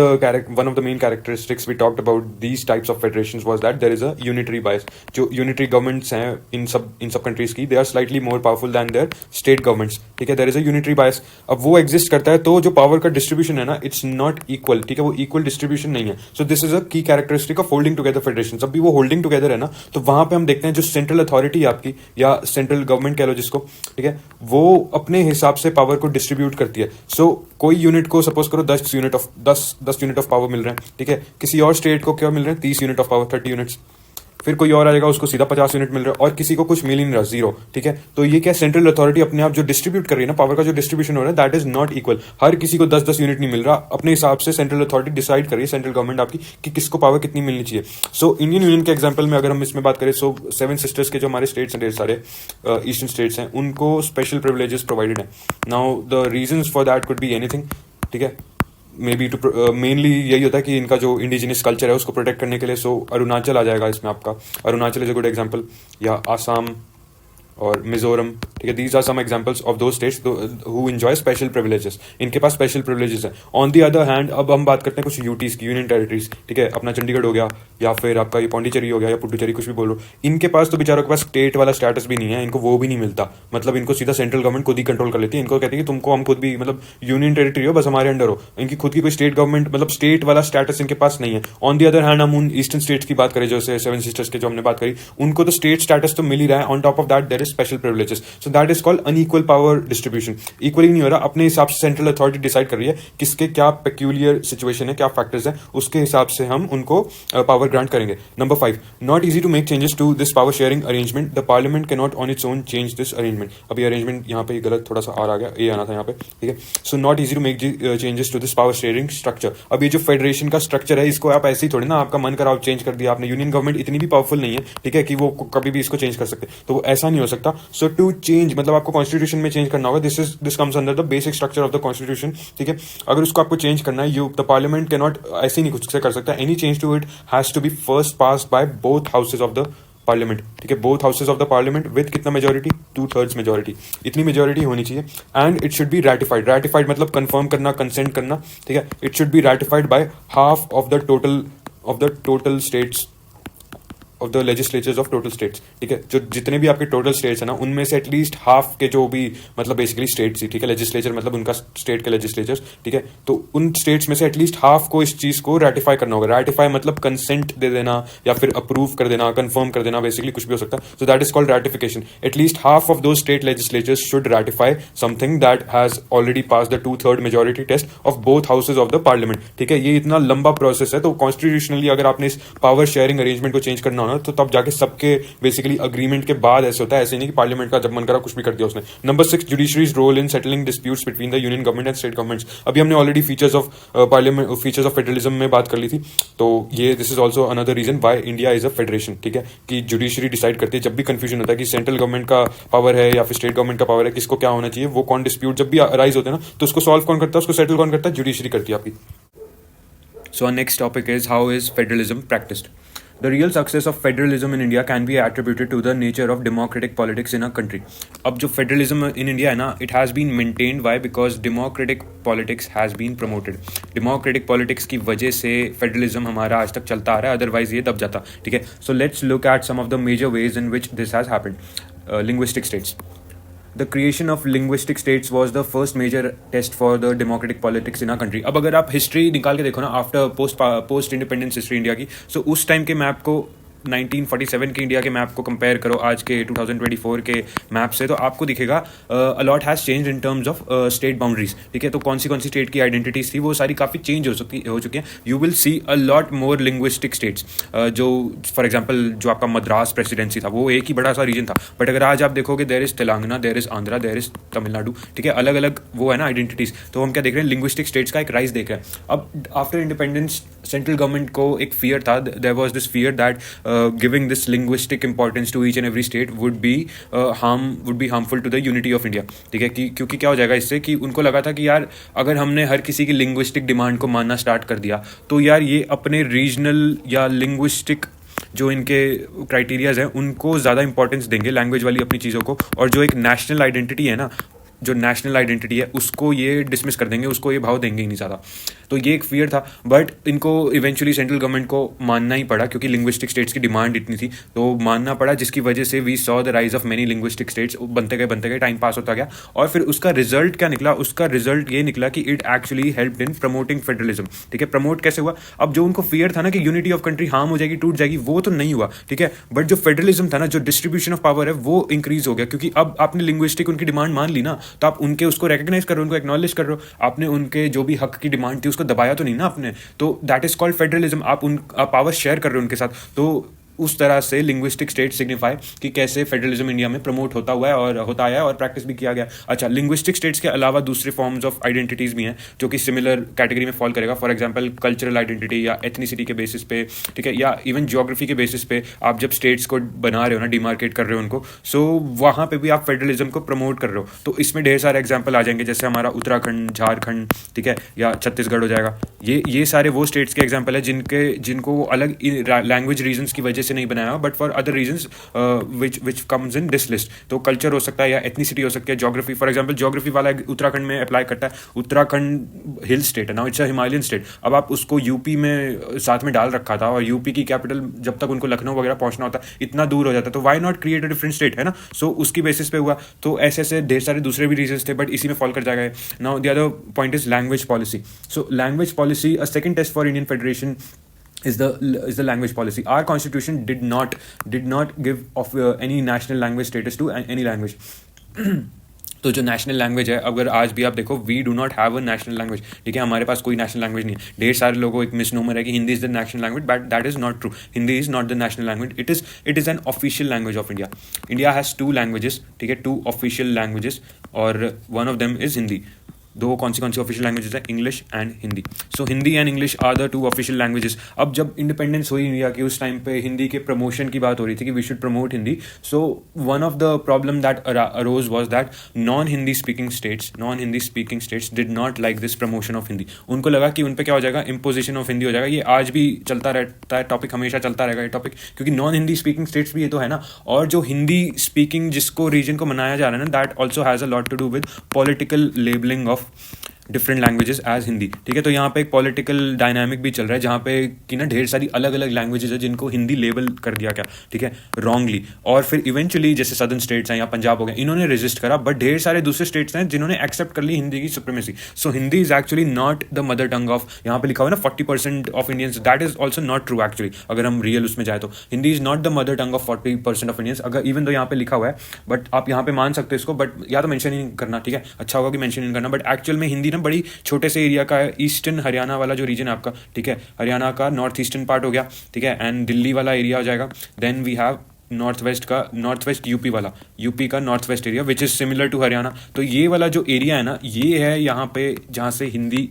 [SPEAKER 1] the main characteristics we talked about these types of federations was that there is a unitary bias. जो यूनिटरी गवर्नमेंट्स हैं इन सब कंट्रीज की, they are slightly more powerful than their state governments, ठीक है, there is a unitary bias. अब वो exist करता है, तो जो पावर का डिस्ट्रीब्यूशन है ना, इट्स नॉट इक्वल, ठीक है, वो इक्वल डिस्ट्रीब्यूशन नहीं है। सो दिस इज अ की characteristic of holding together federation. जब भी वो होल्डिंग टुगेदर है ना, तो वहां पे हम देखते हैं जो सेंट्रल अथॉरिटी आपकी या सेंट्रल गवर्नमेंट कह लो जिसको, ठीक है, वो अपने हिसाब से पावर को डिस्ट्रीब्यूट करती है। सो कोई यूनिट को सपोज करो 10 यूनिट ऑफ पावर मिल रहे हैं, ठीक है, किसी और स्टेट को क्या मिल रहे हैं, 30 यूनिट ऑफ पावर, 30 यूनिट्स, फिर कोई और आ जाएगा उसको सीधा 50 यूनिट मिल रहा है, और किसी को कुछ मिल ही नहीं रहा, 0, ठीक है। तो ये क्या, सेंट्रल अथॉरिटी अपने आप जो डिस्ट्रीब्यूट कर रही है ना, पावर का जो डिस्ट्रीब्यूशन हो रहा है, दैट इज नॉट इक्वल। हर किसी को 10-10 यूनिट नहीं मिल रहा, अपने हिसाब से सेंट्रल अथॉरिटी डिसाइड कर रही है, सेंट्रल गवर्नमेंट आपकी, कि किसको पावर कितनी मिलनी चाहिए। सो इंडियन यूनियन के एग्जाम्पल में अगर हम इसमें बात करें, सो 7 सिस्टर्स के जो हमारे स्टेट्स हैं, ढेर सारे ईस्टर्न स्टेट्स हैं, उनको स्पेशल प्रिविलेजेस प्रोवाइडेड है। Now the reasons for that could be anything, ठीक है, मे बी टू मेनली यही होता है कि इनका जो इंडिजिनियस कल्चर है उसको प्रोटेक्ट करने के लिए। सो अरुणाचल आ जाएगा इसमें आपका, Arunachal is a good example, या आसाम, और मिजोरम, ठीक है, these are some examples of the states who enjoy special privileges, इनके पास स्पेशल प्रिविलेजेस हैं. ऑन दी अदर हैंड अब हम बात करते हैं कुछ यूटीज की, यूनियन टेरिटरीज, ठीक है, अपना चंडीगढ़ हो गया या फिर आपका ये पौंडीचेरी हो गया या पुडुचेरी, कुछ भी बोलो, इनके पास तो बेचारों के पास स्टेट वाला स्टेटस भी नहीं है, इनको वो भी नहीं मिलता. मतलब इनको सीधा सेंट्रल गवर्नमेंट खुद ही कंट्रोल कर लेती है. इनको कहती है कि तुमको हम खुद भी मतलब यूनियन टेरिटरी हो, बस हमारे अंडर हो. इनकी खुद की कोई स्टेट गवर्नमेंट मतलब स्टेट वाला स्टेटस इनके पास नहीं है. ऑन दी अदर हैंड हम उन ईस्टर्न स्टेट्स की बात करें जैसे सेवन सिस्टर्स के जो हमने बात करी, उनको तो स्टेट स्टेटस तो मिल ही रहा है. On top of that there is special privileges. So that is called unequal power distribution. Equally नहीं हो रहा, अपने हिसाब से सेंट्रल अथॉरिटी डिसाइड कर रही है किसके क्या पेक्यूलियर सिचुएशन है, क्या फैक्टर्स है, उसके हिसाब से हम उनको पावर ग्रांट करेंगे. Number 5, not easy to make changes to this power sharing arrangement. The parliament can not on its own change this arrangement. अभी अरेंजमेंट यहाँ पे गलत थोड़ा सा आ गया, ये आना था यहाँ पे, ठीक है. So not easy to make changes to this power sharing structure. अब ये जो फेडरेशन का स्ट्रक्चर है, इसको आप ऐसे ही थोड़ी ना आपका मन करा चेंज कर दिया आपने. यूनियन गवर्नमेंट इतनी भी पावरफुल नहीं है, ठीक है, कि वो कभी भी इसको चेंज कर सकते, तो ऐसा नहीं हो सकता. सो टू चेंज मतलब आपको कॉन्स्टिट्यूशन में चेंज करना होगा. This comes under the basic structure of the constitution, ठीक है. अगर उसको आपको चेंज करना है, द पार्लियामेंट कैन नॉट ऐसे नहीं कुछ से कर सकता. Any change to it has to be first passed by both houses of the parliament, ठीक है, both houses of the parliament with कितना मेजोरिटी, 2/3 मेजोरिटी, इतनी मेजोरिटी होनी चाहिए. And it should be ratified. Ratified मतलब कंफर्म करना, consent करना, ठीक है. It should be ratified by half of the total states of the legislatures of total states, ठीक है. जो जितने भी आपके टोटल स्टेट्स है ना, उनमें से एटलीस्ट हाफ के जो भी मतलब बेसिकली स्टेट्स ही, ठीक है, लेजिस्लेचर मतलब उनका स्टेट के लेजिस्लेचर, ठीक है, तो उन स्टेट्स में से एटलीस्ट हाफ को इस चीज को रैटिफाई करना होगा. रैटिफाई मतलब कंसेंट दे देना या फिर अप्रूव कर देना, कंफर्म कर देना, बेसिकली कुछ भी हो सकता है. So that is called ratification. At least half of the state legislatures should ratify something that has already pass the 2/3 majority test of both houses of the parliament, ठीक है. ये इतना लंबा प्रोसेस है. तो कॉन्स्टिट्यूशनली अगर आपने इस पावर शेयरिंग अरेंजमेंट को चेंज करना हो ना, तो तब जाके सबके बेसिकली अग्रीमेंट के बाद ऐसे होता है. ऐसे नहीं कि पार्लियामेंट का जब मन करा कुछ भी कर दिया उसने. Number 6, judiciary's role in settling disputes between the union government and state governments. अभी हमने already features of parliament, features of federalism में बात कर ली थी. तो ये this is also another reason why India is a federation, ठीक है, कि जुडिशरी डिसाइड करती है. जब भी कंफ्यूजन होता है कि सेंट्रल गवर्नमेंट का पावर है या फिर स्टेट गवर्नमेंट का पावर है, किसको क्या होना चाहिए, वो कौन डिस्प्यूट जब भी अराइज होते हैं ना, तो उसको सॉल्व कौन करता है, उसको सेटल कौन करता है, जुडिशरी करती है आपकी. So our next topic is how is federalism practiced. The real success of federalism in India can be attributed to the nature of democratic politics in a country. अब जो federalism in India है ना, it has been maintained. Why? Because democratic politics has been promoted. Democratic politics की वजह से federalism हमारा आज तक चलता आ रहा है, otherwise ये दब जाता, ठीक है. So let's look at some of the major ways in which this has happened. Linguistic states. The creation of linguistic states was the first major test for the democratic politics in our country. अब अगर आप history निकाल के देखो ना, after post independence history India की, सो उस time के मैप को 1947 के इंडिया के मैप को कंपेयर करो आज के 2024 के मैप से, तो आपको दिखेगा a lot has change in terms of state boundaries, ठीक है. तो कौन सी स्टेट की आइडेंटिटीज थी वो सारी काफ़ी चेंज हो चुकी हैं. You will see a lot more linguistic states. जो फॉर एग्जांपल जो आपका मद्रास प्रेसिडेंसी था, वो एक ही बड़ा सा रीजन था, बट अगर आज आप देखोगे there is Telangana, there is Andhra, there is Tamil Nadu, ठीक है, अलग अलग वो है ना आइडेंटिटीज. तो हम क्या देख रहे हैं, लिंग्विस्टिक स्टेट्स का एक राइज देख रहे हैं. अब आफ्टर इंडिपेंडेंस सेंट्रल गवर्नमेंट को एक फियर था, there was this fear that giving this linguistic importance to each and every state would be harmful to the unity of India, ठीक है. क्योंकि क्या हो जाएगा इससे, कि उनको लगा था कि यार अगर हमने हर किसी की लिंग्विस्टिक डिमांड को मानना स्टार्ट कर दिया, तो यार ये अपने रीजनल या लिंग्विस्टिक जो इनके क्राइटेरियाज हैं उनको ज़्यादा इंपॉर्टेंस देंगे, लैंग्वेज वाली अपनी चीज़ों को, और जो एक नेशनल आइडेंटिटी है ना, जो नेशनल आइडेंटिटी है उसको ये डिसमिस कर देंगे, उसको ये भाव देंगे ही नहीं ज़्यादा. तो ये एक फियर था, बट इनको इवेंचुअली सेंट्रल गवर्नमेंट को मानना ही पड़ा, क्योंकि लिंग्विस्टिक स्टेट्स की डिमांड इतनी थी, तो मानना पड़ा, जिसकी वजह से we saw the rise of many linguistic states. बनते गए टाइम पास होता गया, और फिर उसका रिजल्ट क्या निकला, उसका रिजल्ट ये निकला कि it actually helped in promoting federalism, ठीक है. प्रमोट कैसे हुआ, अब जो उनको फियर था ना कि यूनिटी ऑफ कंट्री हार्म हो जाएगी, टूट जाएगी, वो तो नहीं हुआ, ठीक है, बट जो फेडरलिज्म था ना, जो डिस्ट्रीब्यूशन ऑफ पावर है वो इंक्रीज हो गया, क्योंकि अब आपने लिंग्विस्टिक उनकी डिमांड मान ली ना, तो आप उनके उसको रिकॉग्नाइज कर रहे हो, उनको एक्नॉलेज कर रहे हो, आपने उनके जो भी हक की डिमांड थी उसको दबाया तो नहीं ना आपने. तो दैट इज कॉल्ड फेडरलिज्म. आप पावर शेयर कर रहे हो उनके साथ. तो उस तरह से लिंग्विस्टिक स्टेट सिग्निफाई कि कैसे फेडरलिज्म इंडिया में प्रमोट होता हुआ है और होता आया और प्रैक्टिस भी किया गया. अच्छा, लिंग्विस्टिक स्टेट्स के अलावा दूसरे फॉर्म्स ऑफ आइडेंटिटीज भी हैं जो कि सिमिलर कैटेगरी में फॉल करेगा. फॉर एग्जांपल कल्चरल आइडेंटिटी या एथनिसिटी के बेसिस पे, ठीक है, या इवन ज्योग्राफी के बेसिस पे आप जब स्टेट्स को बना रहे हो ना, डिमार्केट कर रहे हो उनको, सो वहाँ पे भी आप फेडरलिज्म को प्रमोट कर रहे हो. तो इसमें ढेर सारे एग्जाम्पल आ जाएंगे, जैसे हमारा उत्तराखंड, झारखंड, ठीक है, या छत्तीसगढ़ हो जाएगा. ये सारे वो स्टेट्स के एग्जाम्पल है जिनको अलग लैंग्वेज रीजन्स की वजह से नहीं बनाया हुआ, but for other reasons which comes in this list. तो कल्चर हो सकता है या एथनिसिटी हो सकती है, ज्योग्राफी. फॉर एग्जाम्पल ज्योग्राफी वाला उत्तराखंड में अप्लाई करता है. उत्तराखंड हिल स्टेट है, now it's a Himalayan state. अब आप उसको यूपी में साथ में डाल रखा था, और यूपी की कैपिटल जब तक उनको लखनऊ वगैरह पहुंचना होता इतना दूर हो जाता, तो why not create a different state, है ना. सो उसकी बेसिस पे हुआ. तो ऐसे ऐसे ढेर सारे दूसरे भी रीजंस थे, बट इसी में फॉल कर जाएगा. Now the other point is language policy. So language policy, a second test for Indian federation is the language policy. Our constitution did not give of any national language status to any language. तो जो national language है, अगर आज भी आप देखो, we do not have a national language. ठीक है, हमारे पास कोई नेशनल लैंग्वेज नहीं है. ढेर सारे लोगों को एक मिसनोमर है कि Hindi is the national language, but that is not true. Hindi is not the national language. It is an official language of India. India has 2 languages. ठीक है, 2 ऑफिशियल लैंग्वेजेस, और one of them is Hindi. दो कौन सी official languages है? English and Hindi. So Hindi and English are the 2 official languages. अब जब independence हुई इंडिया की, उस टाइम पे हिंदी के प्रमोशन की बात हो रही थी कि we should promote Hindi. So one of the problem that arose was that non Hindi speaking states did not like this promotion of Hindi. उनको लगा कि उन पे क्या हो जाएगा, इम्पोजिशन ऑफ हिंदी हो जाएगा. ये आज भी चलता रहता है टॉपिक, हमेशा चलता रहेगा ये टॉपिक, क्योंकि नॉन हिंदी स्पीकिंग स्टेट्स भी ये तो है ना. और जो हिंदी स्पीकिंग जिसको रीजन को मनाया जा रहा है ना, that also has a lot to do with political labelling of different languages as Hindi. ठीक है, तो यहाँ पे एक पॉलिटिकल डायनामिक भी चल रहा है, जहाँ पे कि ना ढेर सारी अलग अलग लैंग्वेजेस है जिनको हिंदी लेबल कर दिया गया. ठीक है, रॉन्गली. और फिर इवेंचुअली जैसे सदर्न स्टेट्स हैं या पंजाब हो गए, इन्होंने रजिस्ट करा, बट ढेर सारे दूसरे स्टेट्स हैं जिन्होंने एक्सेप्ट कर ली हिंदी की supremacy. So Hindi is actually not the mother tongue of, यहाँ पे लिखा हुआ है ना 40% of Indians. That is also not true actually. अगर हम रियल उसमें जाए तो Hindi is not the mother tongue of 40% of Indians. अगर इवन तो यहाँ पे लिखा हुआ है, बट आप यहाँ पे मान सकते हो इसको, बट या तो मेंशन ही नहीं करना. ठीक है, अच्छा होगा कि मेंशन नहीं करना, बट एक्चुअल में हिंदी ना बड़ी छोटे से एरिया का है. ईस्टर्न हरियाणा वाला जो रीजन है आपका, ठीक है, हरियाणा का नॉर्थ ईस्टर्न पार्ट हो गया. ठीक है, एंड दिल्ली वाला एरिया हो जाएगा. Then we have north west UP वाला, यूपी का north west area which is similar to Haryana. तो ये वाला जो एरिया है ना, ये है यहाँ पे जहाँ से हिंदी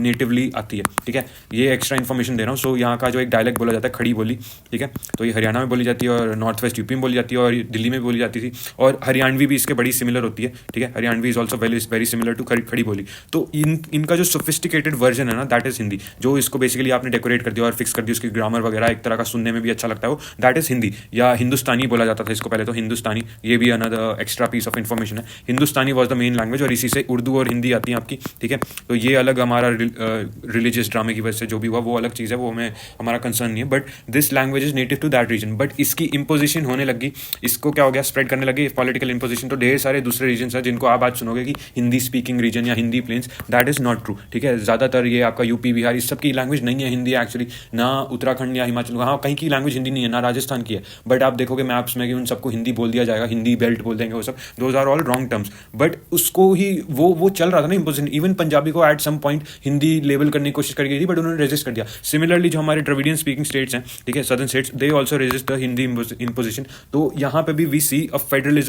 [SPEAKER 1] नेटिवली आती है. ठीक है, ये एक्स्ट्रा इन्फॉर्मेशन दे रहा हूँ. सो यहाँ का जो एक डायलेक्ट बोला जाता है, खड़ी बोली. ठीक है, तो ये हरियाणा में बोली जाती है, और नॉर्थ वेस्ट यूपी में बोली जाती है, और दिल्ली में बोली जाती थी, और हरियाणवी भी इसके बड़ी सिमिलर होती है. ठीक है, Haryanvi is also very similar to Khari Boli. तो इनका जो सोफिस्टिकेटेड वर्जन है ना, दैट इज हिंदी. जो इसको बेसिकली आपने डेकोरेट कर दिया और फिक्स कर दिया, उसकी ग्रामर वगैरह एक तरह का सुनने में भी अच्छा लगता है वो, दैट इज हिंदी. या हिंदुस्तानी बोला जाता था इसको पहले, तो हिंदुस्तानी, ये भी another extra piece of information है. Hindustani was the main language, और इसी से उर्दू और हिंदी आती है आपकी. ठीक है, तो ये अलग हमारा रिलीजियस ड्रामे की वजह से जो भी हुआ वो अलग चीज़ है, वो हमें हमारा कंसर्न नहीं है. But this language is native to that region. But इसकी इम्पोजिशन होने लगी, इसको क्या हो गया, स्प्रेड करने लगी पॉलिटिकल इम्पोजिशन. तो ढेर सारे दूसरे रीजन है जिनको आप आज सुनोगे कि हिंदी स्पीकिंग रीजन या Hindi plains, that is not true. ठीक है, ज़्यादातर ये आपका यूपी बिहार इस सब की लैंग्वेज नहीं है हिंदी एक्चुअली. ना उत्तराखंड या हिमाचल, हाँ कहीं की लैंग्वेज हिंदी नहीं है, ना राजस्थान की है. बट आप देखोगे मैप्स में कि उन सबको हिंदी बोल दिया जाएगा, हिंदी बेल्ट बोल देंगे वो सब. Those are all wrong terms. But उसको ही वो चल रहा था ना इम्पोजिशन. इवन पंजाबी को at some point Hindi label करने की कोशिश करी गई थी, बट उन्होंने रेजिस्ट कर दिया. सिमिलरली जो हमारे द्रविडियन स्पीकिंग स्टेट्स हैं, ठीक है, southern states, they also resist the Hindi imposition. तो यहाँ पे भी we see a federal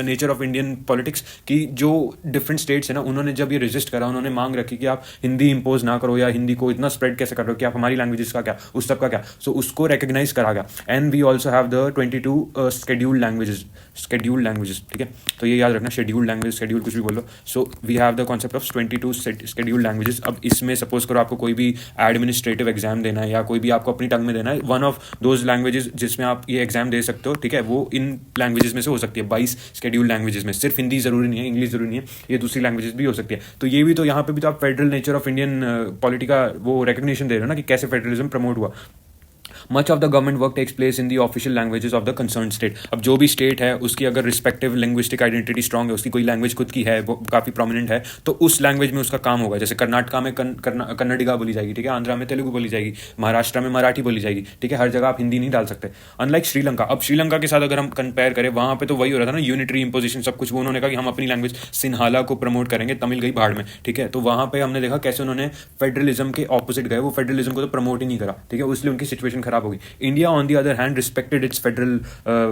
[SPEAKER 1] nature of Indian politics की जो डिफरेंट स्टेट्स है ना, उन्होंने जब ये रेजिस्ट करा, उन्होंने मांग रखी कि आप हिंदी इम्पोज ना करो, या हिंदी को इतना स्प्रेड कैसे कर रहे हो कि आप हमारी लैंग्वेजेस का क्या, उस सब का क्या. सो उसको रिकग्नाइज करा गया. And we also have the 22 scheduled languages. ठीक है, तो ये याद रखना, शेड्यूल्ड लैंग्वेज, शेड्यूल कुछ भी बोलो. So we have the concept of 22 scheduled languages. अब इसमें सपोज करो आपको कोई भी एडमिनिस्ट्रेटिव एग्जाम देना है, या कोई भी आपको अपनी टंग में देना है, वन ऑफ दोज लैंग्वेजेस जिसमें आप ये एग्जाम दे सकते हो, ठीक है, वो इन लैंग्वेजेस में से हो सकती है. 22 शेड्यूल्ड लैंग्वेजेस में सिर्फ हिंदी जरूरी नहीं है, इंग्लिश जरूरी नहीं है, ये दूसरी लैंग्वेजेस भी हो सकती है. तो ये भी तो यहाँ पे भी तो आप federal nature of Indian polity का वो रिकग्निशन दे रहे हो ना, कि कैसे फेडरलिज्म प्रमोट हुआ. Much of the government work takes place in the official languages of the concern state. अब जो भी स्टेट है उसकी अगर रिस्पेक्टिव लैंग्विस्टिक आइडेंटिटी स्ट्रांग है, उसकी कोई लैंग्वेज खुद की है, वो काफ़ी प्रोमिनेंट है, तो उस लैंग्वेज में उसका काम होगा. जैसे कर्नाटका में कन्नडिगा बोली जाएगी, ठीक है, आंध्रा में तेलुगु बोली जाएगी, महाराष्ट्र में मराठी बोली जाएगी. ठीक है, हर जगह आप हिंदी नहीं डाल सकते. अनलाइक श्रीलंका. अब श्रीलंका के साथ अगर हम कंपेयर करें, वहाँ पे तो वही हो रहा था ना, यूनिटरी इंपोजिशन सब कुछ. वो उन्होंने कहा कि हम अपनी लैंग्वेज सिन्हाला को प्रमोट करेंगे, तमिल गई भाड़ में. ठीक है, तो वहाँ पे हमने देखा कैसे उन्होंने फेडरलिज्म के ऑपोजिट गए, वो फेडरलिज्म को तो प्रमोट ही नहीं करा. ठीक है, उसलिए उनकी सिचुएशन खराब होगी. India on the other hand respected its federal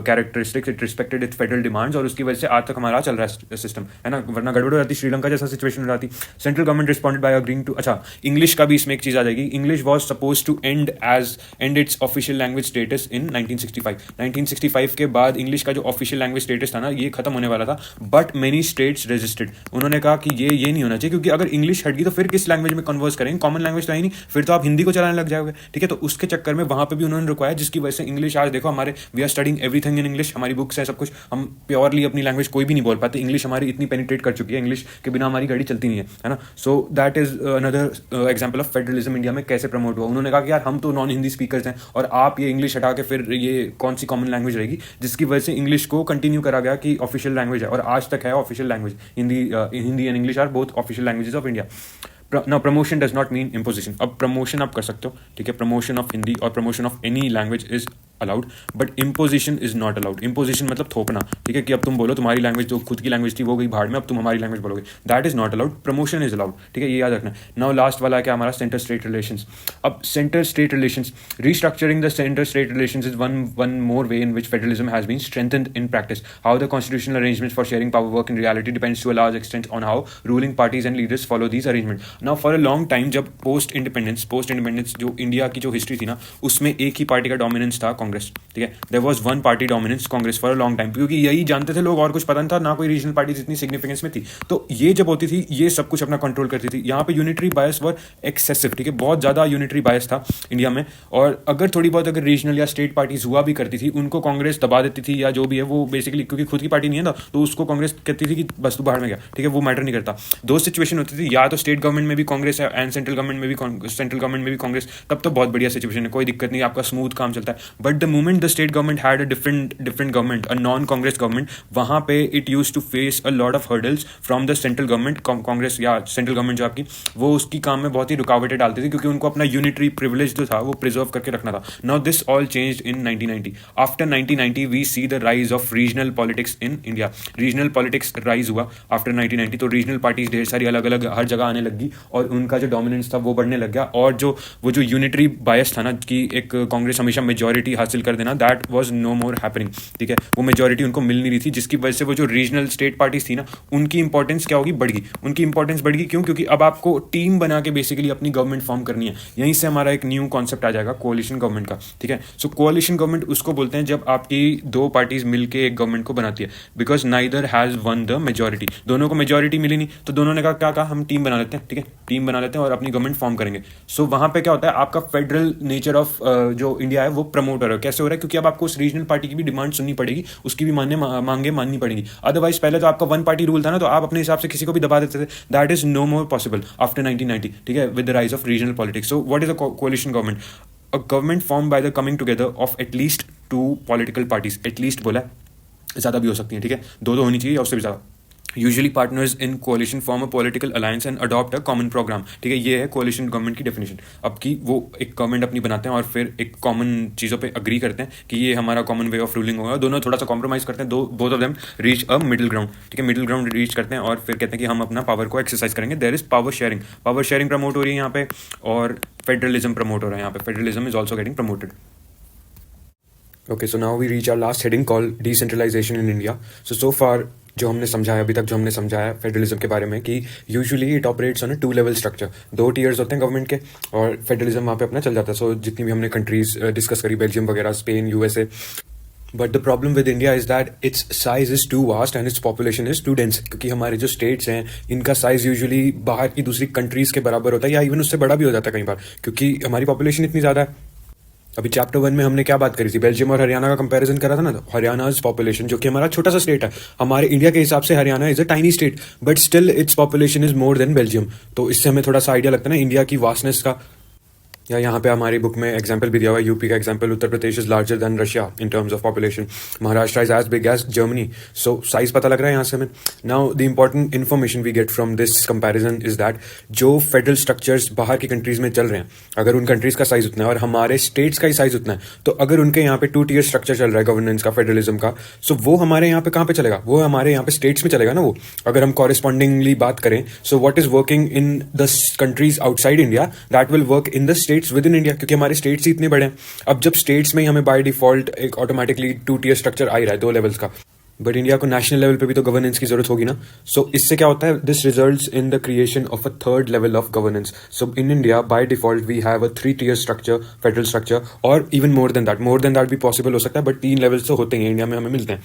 [SPEAKER 1] characteristics, it respected its federal demands, और उसकी वजह से आज तक हमारा चल रहा है सिस्टम, है ना. वरना गड़बड़ हो जाती, श्रीलंका जैसा सिचुएशन हो जाती. Central government responded by agreeing to, अच्छा इंग्लिश का भी इसमें एक चीज आ जाएगी. English was suppose to and its official language status in 1965 के बाद इंग्लिश का जो ऑफिशियल लैंग्वेज स्टेटस था ना, ये खत्म होने वाला था. But many states resisted. उन्होंने कहा कि ये नहीं होना चाहिए, क्योंकि अगर इंग्लिश हट गई तो फिर किस लैंग्वेज में कन्वर्स करेंगे, कॉमन लैंग्वेज तो है नहीं, फिर तो आप हिंदी को चलाने लग जाओगे. ठीक है, तो उसके चक्कर में वहां पे भी उन्होंने रुकवाया, जिसकी वजह से इंग्लिश आज देखो हमारे, we are studying everything in English, हमारी बुक्स है सब कुछ, हम प्योरली अपनी लैंग्वेज कोई भी नहीं बोल पाते, इंग्लिश हमारी इतनी पेनिट्रेट कर चुकी है, इंग्लिश के बिना हमारी गाड़ी चलती नहीं है ना। सो that is another example of federalism India में कैसे प्रमोट हुआ। उन्होंने कहा कि यार हम तो नॉन हिंदी स्पीकर्स हैं और आप ये इंग्लिश हटा के फिर ये कौन सी कॉमन लैंग्वेज रहेगी, जिसकी वजह से इंग्लिश को कंटिन्यू करा गया कि ऑफिशियल लैंग्वेज है, और आज तक है official language. Hindi and English are both official languages of India. Now promotion does not mean imposition. अब प्रमोशन आप कर सकते हो, ठीक है, प्रमोशन ऑफ हिंदी और promotion of any language is allowed, but imposition is not allowed. Imposition मतलब थोपना, ठीक है, कि अब तुम बोलो तुम्हारी लैंग्वेज जो खुद की लैंग्वेज थी वो गई भाड़ में, अब तुम हमारी लैंग्वेज बोलोगे, that is not allowed. Promotion is allowed, ठीक है, ये याद रखना। नाउ लास्ट वाला क्या हमारा सेंटर स्टेट रिलेशंस। अब centre state relations, restructuring the centre state relations is one more way in which federalism has been strengthened in practice. How the constitutional arrangements for sharing power work in reality depends to a large extent on how ruling parties and leaders follow these arrangement. Now for a long time, जब post independence जो India की जो history थी ना, उसमें एक ही party का dominance था, कांग्रेस, ठीक है, there was one party dominance, Congress, for a long time, क्योंकि यही जानते थे लोग, और कुछ पता नहीं था, ना कोई रीजनल पार्टीज इतनी सिग्निफिकेंस में थी। तो ये जब होती थी ये सब कुछ अपना कंट्रोल करती थी। यहाँ पे यूनिटरी बायस वर एक्सेसिव, ठीक है, बहुत ज्यादा यूनिटरी बायस था इंडिया में, और अगर थोड़ी बहुत अगर रीजनल या स्टेट पार्टीज हुआ भी करती थी, उनको कांग्रेस दबा देती थी, या जो भी है वो बेसिकली, क्योंकि खुद की पार्टी नहीं है ना, तो उसको कांग्रेस कहती थी कि बस तू बाहर में गया, ठीक है, वो मैटर नहीं करता। दो सिचुएशन होती थी, या तो स्टेट गवर्नमेंट में भी कांग्रेस है एंड सेंट्रल गवर्नमेंट में भी कांग्रेस, तब तो बहुत बढ़िया सिचुएशन है, कोई दिक्कत नहीं, आपका स्मूथ काम चलता है। But the moment the state government had a different government, a non Congress government, वहां पे it used to face a lot of hurdles from the central government. Congress या सेंट्रल गवर्नमेंट जो आपकी, वो उसकी काम में बहुत ही रुकावटें डालती थी, क्योंकि उनको अपना यूनिटरी प्रिविलेज जो था वो प्रिजर्व करके रखना था। Now this all changed in 1990। After 1990 we see the rise of regional politics in India. Regional politics rise हुआ आफ्टर 1990, तो रीजनल पार्टीज ढेर सारी अलग अलग हर जगह आने लगी, और उनका जो डोमिनेंस था वो बढ़ने लग गया, और वो जो यूनिटरी बायस था ना कि एक कांग्रेस हमेशा मेजॉरिटी हासिल कर देना, that was no more happening, ठीक है, वो मेजॉरिटी उनको मिल नहीं रही थी, जिसकी वजह से वो जो रीजनल स्टेट पार्टीज थी ना, उनकी इंपॉर्टेंस क्या होगी, बढ़ गई, उनकी इंपॉर्टेंस बढ़ गई। क्यों? क्योंकि अब आपको टीम बना के बेसिकली अपनी गवर्नमेंट फॉर्म करनी है। यहीं से हमारा एक न्यू कॉन्सेप्ट आ जाएगा कोalition गवर्नमेंट का, ठीक है। सो कोalition गवर्नमेंट उसको बोलते हैं जब आपकी दो पार्टीज मिलकर एक गवर्नमेंट को बनाती है, because neither has one the majority, दोनों को मेजॉरिटी मिली नहीं, तो दोनों ने कहा हम टीम बना लेते हैं, ठीक है, टीम बना लेते हैं और अपनी गवर्नमेंट फॉर्म करेंगे। सो वहां पे क्या होता है, आपका फेडरल नेचर ऑफ जो इंडिया है वो प्रमोट हो रहा है। कैसे हो रहा है? क्योंकि अब आपको उस रीजनल पार्टी की भी डिमांड सुननी पड़ेगी, उसकी भी मांगे माननी पड़ेगी। अदरवाइज पहले तो आपका वन पार्टी रूल था ना, तो आप अपने हिसाब से किसी को भी दबा देते थे। That is no more possible after 1990, ठीक है, with the rise of regional politics. So what is a coalition government? A government form by the coming together of at least 2 political parties. At least बोला, ज्यादा भी हो सकती है, ठीक है, दो होनी चाहिए या उससे भी ज्यादा। Usually partners in coalition form a political alliance and adopt a common programme, ठीक है, ये है कोalition गवर्नमेंट की डेफिनेशन। अब की वो एक गवर्नमेंट अपनी बनाते हैं और फिर एक कॉमन चीज़ों पे अग्री करते हैं कि ये हमारा कॉमन वे ऑफ रूलिंग होगा। दोनों थोड़ा सा कॉम्प्रोमाइज करते हैं, both of them reach a middle ground, ठीक है, मिडिल ग्राउंड रीच करते हैं और फिर कहते हैं कि हम अपना पावर को एक्सरसाइज करेंगे। There is power sharing promote हो रही है यहाँ पे, और फेडरलिज्म प्रमोट हो रहा है यहाँ पे। Federalism is also getting promoted. Okay, so now we reach our last heading called decentralization in India. So far जो हमने समझाया अभी तक, जो हमने समझाया फेडरलिज्म के बारे में, कि usually it operates on a 2 level structure. 2 tears होते हैं गवर्नमेंट के, और फेडरलिज्म वहाँ पे अपना चल जाता है। सो जितनी भी हमने कंट्रीज डिस्कस करी, बेल्जियम वगैरह, Spain, USA, but the problem with India is that its size is too vast and its population is too dense. क्योंकि हमारे जो स्टेट्स हैं इनका साइज यूजुअली बाहर की दूसरी कंट्रीज के बराबर होता है, या इवन उससे बड़ा भी हो जाता है कई बार, क्योंकि हमारी पॉपुलेशन इतनी ज़्यादा है। अभी चैप्टर 1 में हमने क्या बात करी थी, बेल्जियम और हरियाणा का कंपैरिजन करा था ना। तो हरियाणाज पॉपुलेशन, जो कि हमारा छोटा सा स्टेट है, हमारे इंडिया के हिसाब से Haryana is a tiny state, but still it's population is more than Belgium. तो इससे हमें थोड़ा सा आइडिया लगता है ना इंडिया की वास्टनेस का। या यहाँ पे हमारी बुक में एग्जाम्पल भी दिया हुआ है, यूपी का example, Uttar Pradesh is larger than Russia in terms of population, Maharashtra is as big as Germany. So size पता लग रहा है यहाँ से हमें। Now the important information we get from this comparison is that जो फेडरल स्ट्रक्चर्स बाहर की कंट्रीज में चल रहे हैं, अगर उन कंट्रीज का साइज उतना है और हमारे स्टेट्स का ही साइज उतना है, तो अगर उनके यहाँ पे 2 टीयर स्ट्रक्चर चल रहा है गवर्नेंस का, फेडरलिज्म का, सो वो हमारे यहाँ पे कहाँ पे चलेगा? वो हमारे यहाँ पे स्टेट्स में चलेगा ना। वो अगर हम कॉरेस्पॉन्डिंगली बात करें, सो what is working in the countries outside India, that will work in the states with in India, क्योंकि हमारे स्टेट्स ही इतने बड़े हैं। अब जब स्टेट्स में ही हमें बाय डिफॉल्ट एक ऑटोमेटिकली 2 टीयर स्ट्रक्चर आ ही रहा है, 2 लेवल्स का, बट इंडिया को नेशनल लेवल पे भी तो गवर्नेंस की जरूरत होगी ना। सो इससे क्या होता है, this results in the creation of a 3rd level of governance. So in India by default we have a 3 tier structure, federal structure, और इवन मोर देन दैट भी पॉसिबल हो सकता है, बट 3 लेवल्स तो होते हैं इंडिया में, हमें मिलते हैं।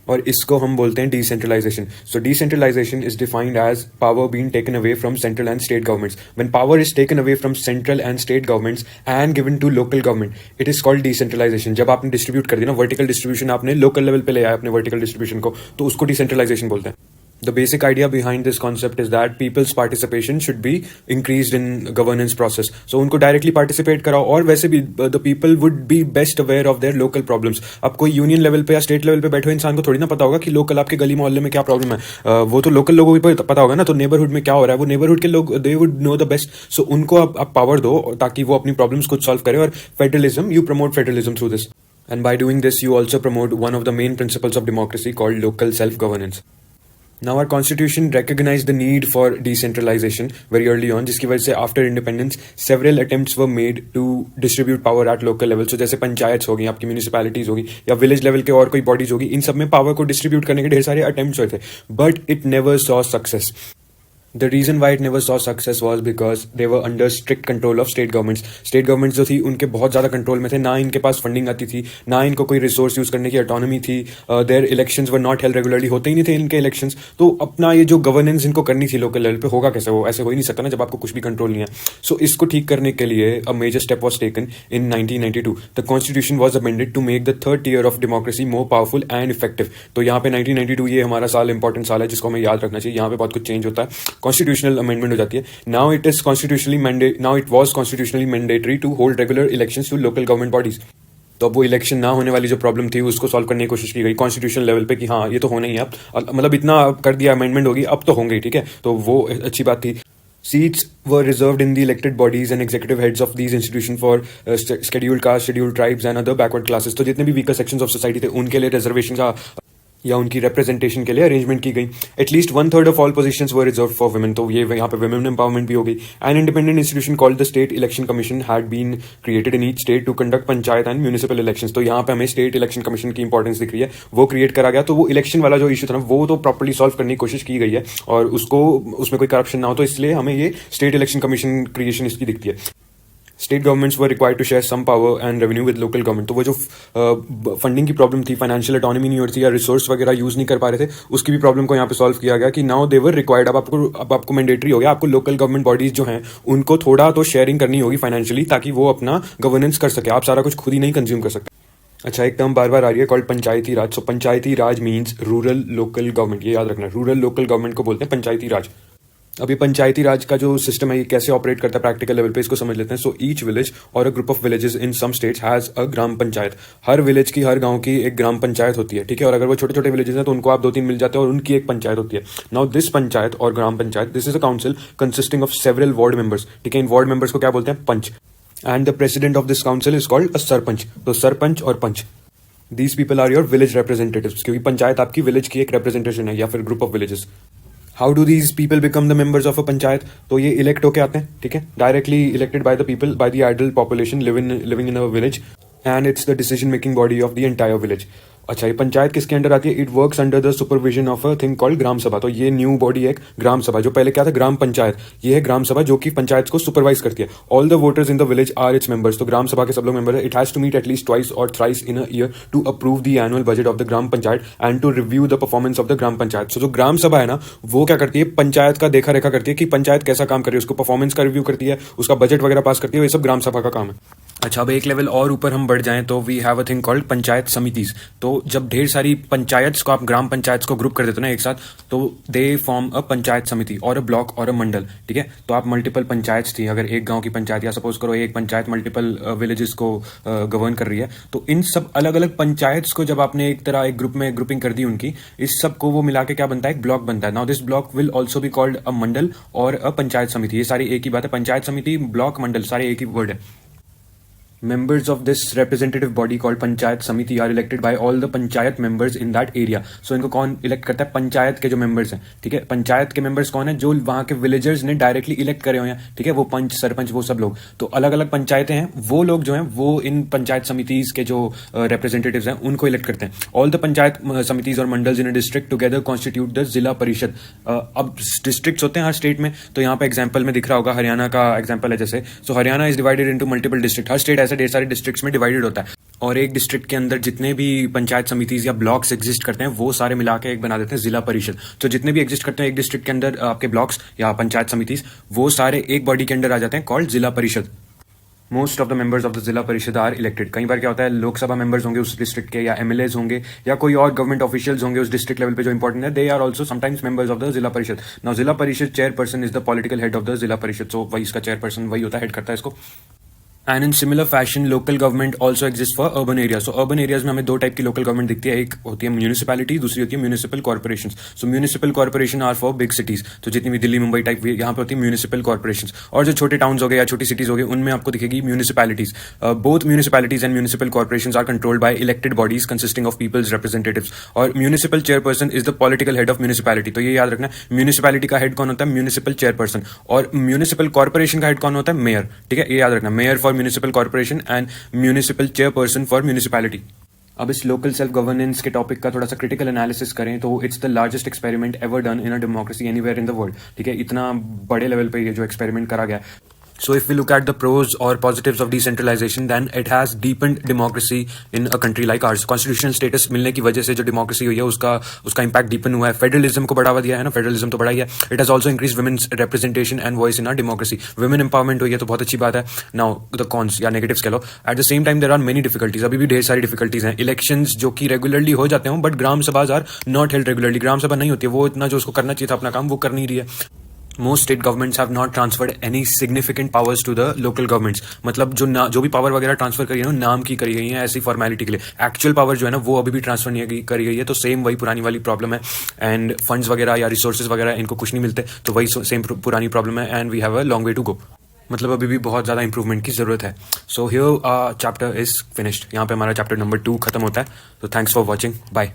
[SPEAKER 1] और इसको हम बोलते हैं decentralisation. So decentralisation is defined as power being taken away from central and state governments. When power is taken away from central and state governments and given to local government, it is called decentralisation. जब आपने distribute कर दिया ना, vertical distribution आपने local level पे ले आया अपने वर्टिकल डिस्ट्रीब्यूशन को, तो उसको डिसेंट्रलाइजेशन बोलते हैं. The basic idea behind this concept is that people's participation should be increased in governance process. So उनको directly participate कराओ, और वैसे भी the people would be best aware of their local problems. अब कोई यूनियन लेवल पे या state level पे बैठे हुए इंसान को थोड़ी ना पता होगा कि लोकल आपके गली मोहल्ले में क्या प्रॉब्लम है. वो तो लोकल लोगों को पता होगा ना. तो नेबरहुड में क्या हो रहा है, वो नेबरहुड के लोग they would know the best. So उनको आप पावर दो ताकि वो अपनी प्रॉब्लम्स खुद सॉल्व करें. और federalism, you promote federalism through this. And by doing this, you also promote one of the main principles of democracy called local self-governance. Now our constitution recognized the need for decentralization very early on, जिसकी वजह से after independence several attempts were made to distribute power at local level. So जैसे पंचायत होगी, आपकी municipalities होगी, या village level के और कोई बॉडीज होगी, इन सब में पावर को डिस्ट्रीब्यूट करने के ढेर सारे अटेम्प्ट्स हुए थे, but it never saw success. The reason why it never saw success was because they were under strict control of state governments. State governments जो थी उनके बहुत ज़्यादा कंट्रोल में थे. ना इनके पास फंडिंग आती थी, ना इनको कोई रिसोर्स यूज़ करने की ऑटोनॉमी थी. There elections were not held regularly, होते ही नहीं थे इनके इलेक्शंस. तो अपना ये जो गवर्नेंस इनको करनी थी लोकल लेवल पे, होगा कैसे? वो ऐसे हो ही नहीं सकता ना जब आपको कुछ भी कंट्रोल नहीं है. सो इसको ठीक करने के लिए a major step was taken in 1992. The constitution was amended to make the third tier of democracy more powerful and effective. तो यहाँ पे 1992 ये हमारा साल इंपॉर्टेंट साल है जिसको हमें याद रखना चाहिए. यहाँ पे बहुत कुछ चेंज होता है, कॉन्स्टिट्यूशनल अमेंडमेंट हो जाती है. Now it is constitutionally mandatory to hold regular elections to local government bodies. तो अब वो इलेक्शन ना होने वाली जो प्रॉब्लम थी उसको सॉल्व करने की कोशिश की गई कॉन्स्टिट्यूशन लेवल पे कि हाँ ये तो होना ही है. अब मतलब इतना कर दिया, अमेंडमेंट होगी, अब तो होंगे. ठीक है, तो वो अच्छी बात थी. Seats were reserved in the elected bodies and executive heads of these institutions for scheduled castes, scheduled tribes and other backward classes. तो जितने भी weaker sections of society थे उनके लिए रिजर्वेशन का या उनकी रिप्रेजेंटेशन के लिए अरेंजमेंट की गई. At least 1/3 of all positions were reserved for women. तो ये यहाँ पे वुमेन एम्पावरमेंट भी हो गई. An independent institution called the state election commission had been created in each state to conduct panchayat and municipal elections. तो यहाँ पे हमें स्टेट इलेक्शन कमीशन की इंपॉर्टेंस दिख रही है, वो क्रिएट करा गया. तो वो इलेक्शन वाला जो इशू था ना, वो तो प्रॉपर्ली सॉल्व करने की कोशिश की गई है, और उसको उसमें कोई करप्शन ना हो, तो इसलिए हमें ये स्टेट इलेक्शन कमीशन क्रिएशन इसकी दिखती है. State governments were required to share some power and revenue with local government. तो वो जो फंडिंग की प्रॉब्लम थी, फाइनेंशियल ऑटोनॉमी नहीं होती थी या रिसोर्स वगैरह यूज नहीं कर पा रहे थे, उसकी भी प्रॉब्लम को यहाँ पे सॉल्व किया गया कि नाउ दे वर रिक्वायर्ड. अब आपको मैंडेटरी हो गया, आपको लोकल गवर्नमेंट बॉडीज जो हैं उनको थोड़ा तो शेयरिंग करनी होगी फाइनेंशियली, ताकि वो अपना गवर्नेंस कर सके. आप सारा कुछ खुद ही नहीं कंज्यूम कर सकते. अच्छा, एक टर्म बार बार आ रही है कॉल्ड पंचायती राज. सो पंचायती राज मीन्स रूरल लोकल गवर्नमेंट. ये याद रखना, रूरल लोकल गवर्नमेंट को बोलते हैं पंचायती राज. अब ये पंचायती राज का जो सिस्टम है ये कैसे ऑपरेट करता है प्रैक्टिकल लेवल पे, इसको समझ लेते हैं. सो ईच विलेज और a group of villages in some states has a gram panchayat. हर विलेज की, हर गांव की एक ग्राम पंचायत होती है. ठीक है, और अगर वो छोटे छोटे विलेजेस हैं तो उनको आप 2-3 मिल जाते हैं और उनकी एक पंचायत होती है. नाउ दिस पंचायत और gram panchayat, this is a council consisting of several ward members. ठीक है, इन वार्ड मेंबर्स को क्या बोलते हैं? Panch. And the president of this council is called a sarpanch. तो सरपंच और panch, these people are your village representatives, क्योंकि पंचायत आपकी विलेज की एक रिप्रेजेंटेशन है या फिर group of villages. How do these people become the members of a panchayat? तो ये इलेक्ट होके आते हैं. ठीक है, directly elected by the people, by the adult population living in a village, and it's the decision making body of the entire village. अच्छा, ये पंचायत किसके अंडर आती है? It works under the supervision of a thing called gram sabha. तो ये new body है ग्राम सभा. जो पहले क्या था? ग्राम पंचायत. ये है ग्राम सभा जो कि पंचायत को सुपरवाइज करती है. All the voters in the village are its members. तो ग्राम सभा के सब लोग मेंबर है. It has to meet at least twice और thrice in a year to approve the annual budget of the gram panchayat and to review the performance of the gram panchayat. So जो ग्राम सभा है ना, वो क्या करती है? पंचायत का देखा रेखा करती है कि पंचायत कैसा काम कर रही है, उसको परफॉर्मेंस का रिव्यू करती है, उसका बजट वगैरह पास करती है. ये सब ग्राम सभा का काम है. अच्छा, अब एक लेवल और ऊपर हम बढ़ जाएं तो we have a thing called panchayat samitis. तो जब ढेर सारी पंचायत को आप ग्राम पंचायत को ग्रुप कर देते हो ना एक साथ, तो दे फॉर्म अ पंचायत समिति और अ ब्लॉक और अ मंडल. ठीक है, तो आप मल्टीपल पंचायत थी, अगर एक गांव की पंचायत या सपोज करो एक पंचायत मल्टीपल विलेजेस को गवर्न कर रही है, तो इन सब अलग अलग पंचायत को जब आपने एक तरह एक ग्रुप में ग्रुपिंग कर दी उनकी, इस सब को वो मिला के क्या बनता है? एक ब्लॉक बनता है. Now this block will also be called a mandal और अ पंचायत समिति. ये सारी एक ही बात है. पंचायत समिति, ब्लॉक, मंडल सारे एक ही वर्ड है. Members of this representative body called Panchayat Samiti are elected by all the Panchayat members in that area. So इनको कौन इलेक्ट करता है? पंचायत के जो मेंबर्स हैं. ठीक है, पंचायत के मेंबर्स कौन है? जो वहाँ के विलेजर्स ने डायरेक्टली इलेक्ट करे हुए हैं. ठीक है, वो पंच, सरपंच, वो सब लोग. तो अलग अलग पंचायतें हैं, वो लोग जो हैं वो इन पंचायत समितिज के जो रिप्रेजेंटेटिव्स हैं उनको इलेक्ट करते हैं. ऑल द पंचायत समितिज और mandals in a district together constitute the zila parishad. अब डिस्ट्रिक्ट्स होते हैं हर स्टेट में, तो यहाँ पे एग्जाम्पल में दिख रहा होगा, हरियाणा का एग्जाम्पल है जैसे. So Haryana is divided into multiple district. हर स्टेट ऐसे ढेर सारे डिस्ट्रिक्ट्स में डिवाइडेड होता है. और एक डिस्ट्रिक्ट के अंदर जितने भी पंचायत समितिज या ब्लॉक्स एग्जिस्ट करते हैं वो सारे मिला के एक बना देते हैं जिला परिषद। तो जितने भी एग्जिस्ट करते हैं एक डिस्ट्रिक्ट के अंदर आपके ब्लॉक्स या पंचायत समितिज, वो सारे एक बॉडी के अंडर आ जाते हैं कॉल्ड जिला परिषद। Most of the members of the zila परिषद आर इलेक्टेड। कई बार क्या होता है, लोकसभा मेंबर्स होंगे उस डिस्ट्रिक्ट के, या एमएलएज होंगे, या कोई और गवर्नमेंट ऑफिशियल्स होंगे उस डिस्ट्रिक्ट लेवल पे जो इंपॉर्टेंट है, they are also sometimes members of the zila parishad. Now zila parishad chairperson is the political head of the zila parishad, सो वही इसका चेयरपर्सन वही होता है, हेड करता है इसको। And in similar fashion local government also exist for urban area. So urban areas में हमें दो टाइप की लोकल गवर्नमेंट दिखती है, एक होती है म्यूनिसिपैलिटी, दूसरी होती है municipal corporation. So municipal corporation are for big cities, तो जितनी भी दिल्ली मुंबई टाइप यहाँ पे होती है म्यूनिसिपल कॉर्पोरेशन। और जो छोटे टाउन्स हो गए या छोटी सिटीज हो गए उनमें आपको दिखेगी municipalities. Both municipalities and municipal corporation are controlled by elected bodies consisting of people's representatives. और municipal chairperson is the political head of municipality. तो ये याद रखना, म्यूनिसिपैलिटी का हेड कौन होता है, म्यूनिसिपल चेयरपर्सन। और म्यूनिसिपल कॉर्पोरेशन का हेड कौन होता है, मेयर। ठीक है, ये याद रखना, mayor for municipal corporation and municipal chairperson for municipality. अब इस लोकल सेल्फ गवर्नेंस के टॉपिक का थोड़ा सा क्रिटिकल एनालिसिस करें तो it's the largest experiment ever done in a democracy anywhere in the world. ठीक है, इतना बड़े लेवल पे ये जो एक्सपेरिमेंट करा गया। So if we look at the pros or positives of decentralization, then it has deepened democracy in a country like ours. Constitutional status मिलने की वजह से जो democracy हुई है उसका impact deepen हुआ है। Federalism को बढ़ावा दिया है ना, federalism तो बढ़ा ही है। It has also increased women's representation and voice in our democracy. Women empowerment हुई है तो बहुत अच्छी बात है। Now the cons या negatives कह लो। At the same time there are many difficulties. अभी भी ढेर सारी difficulties हैं। Elections जो कि regularly हो जाते हों, but gram सभाज are not held regularly. ग्राम सभा नहीं होती है, वो इतना जो उसको करना चाहिए था अपना काम वो कर नहीं रही है। Most state governments have not transferred any significant powers to the local governments. मतलब जो भी पावर वगैरह ट्रांसफर करी है ना, नाम की करी गई है ऐसी फॉर्मेलिटी के लिए। एक्चुअल पावर जो है ना वो अभी भी ट्रांसफर नहीं करी गई है, तो सेम वही पुरानी वाली प्रॉब्लम है। एंड फंड्स वगैरह या रिसोर्सेज वगैरह इनको कुछ नहीं मिलते, तो वही सेम पुरानी प्रॉब्लम है। And we have a long way to go, मतलब अभी भी बहुत ज़्यादा इंप्रूवमेंट की ज़रूरत है। So here chapter is finished. यहाँ पे हमारा चैप्टर नंबर 2 खत्म होता है। तो थैंक्स फॉर वॉचिंग, बाय।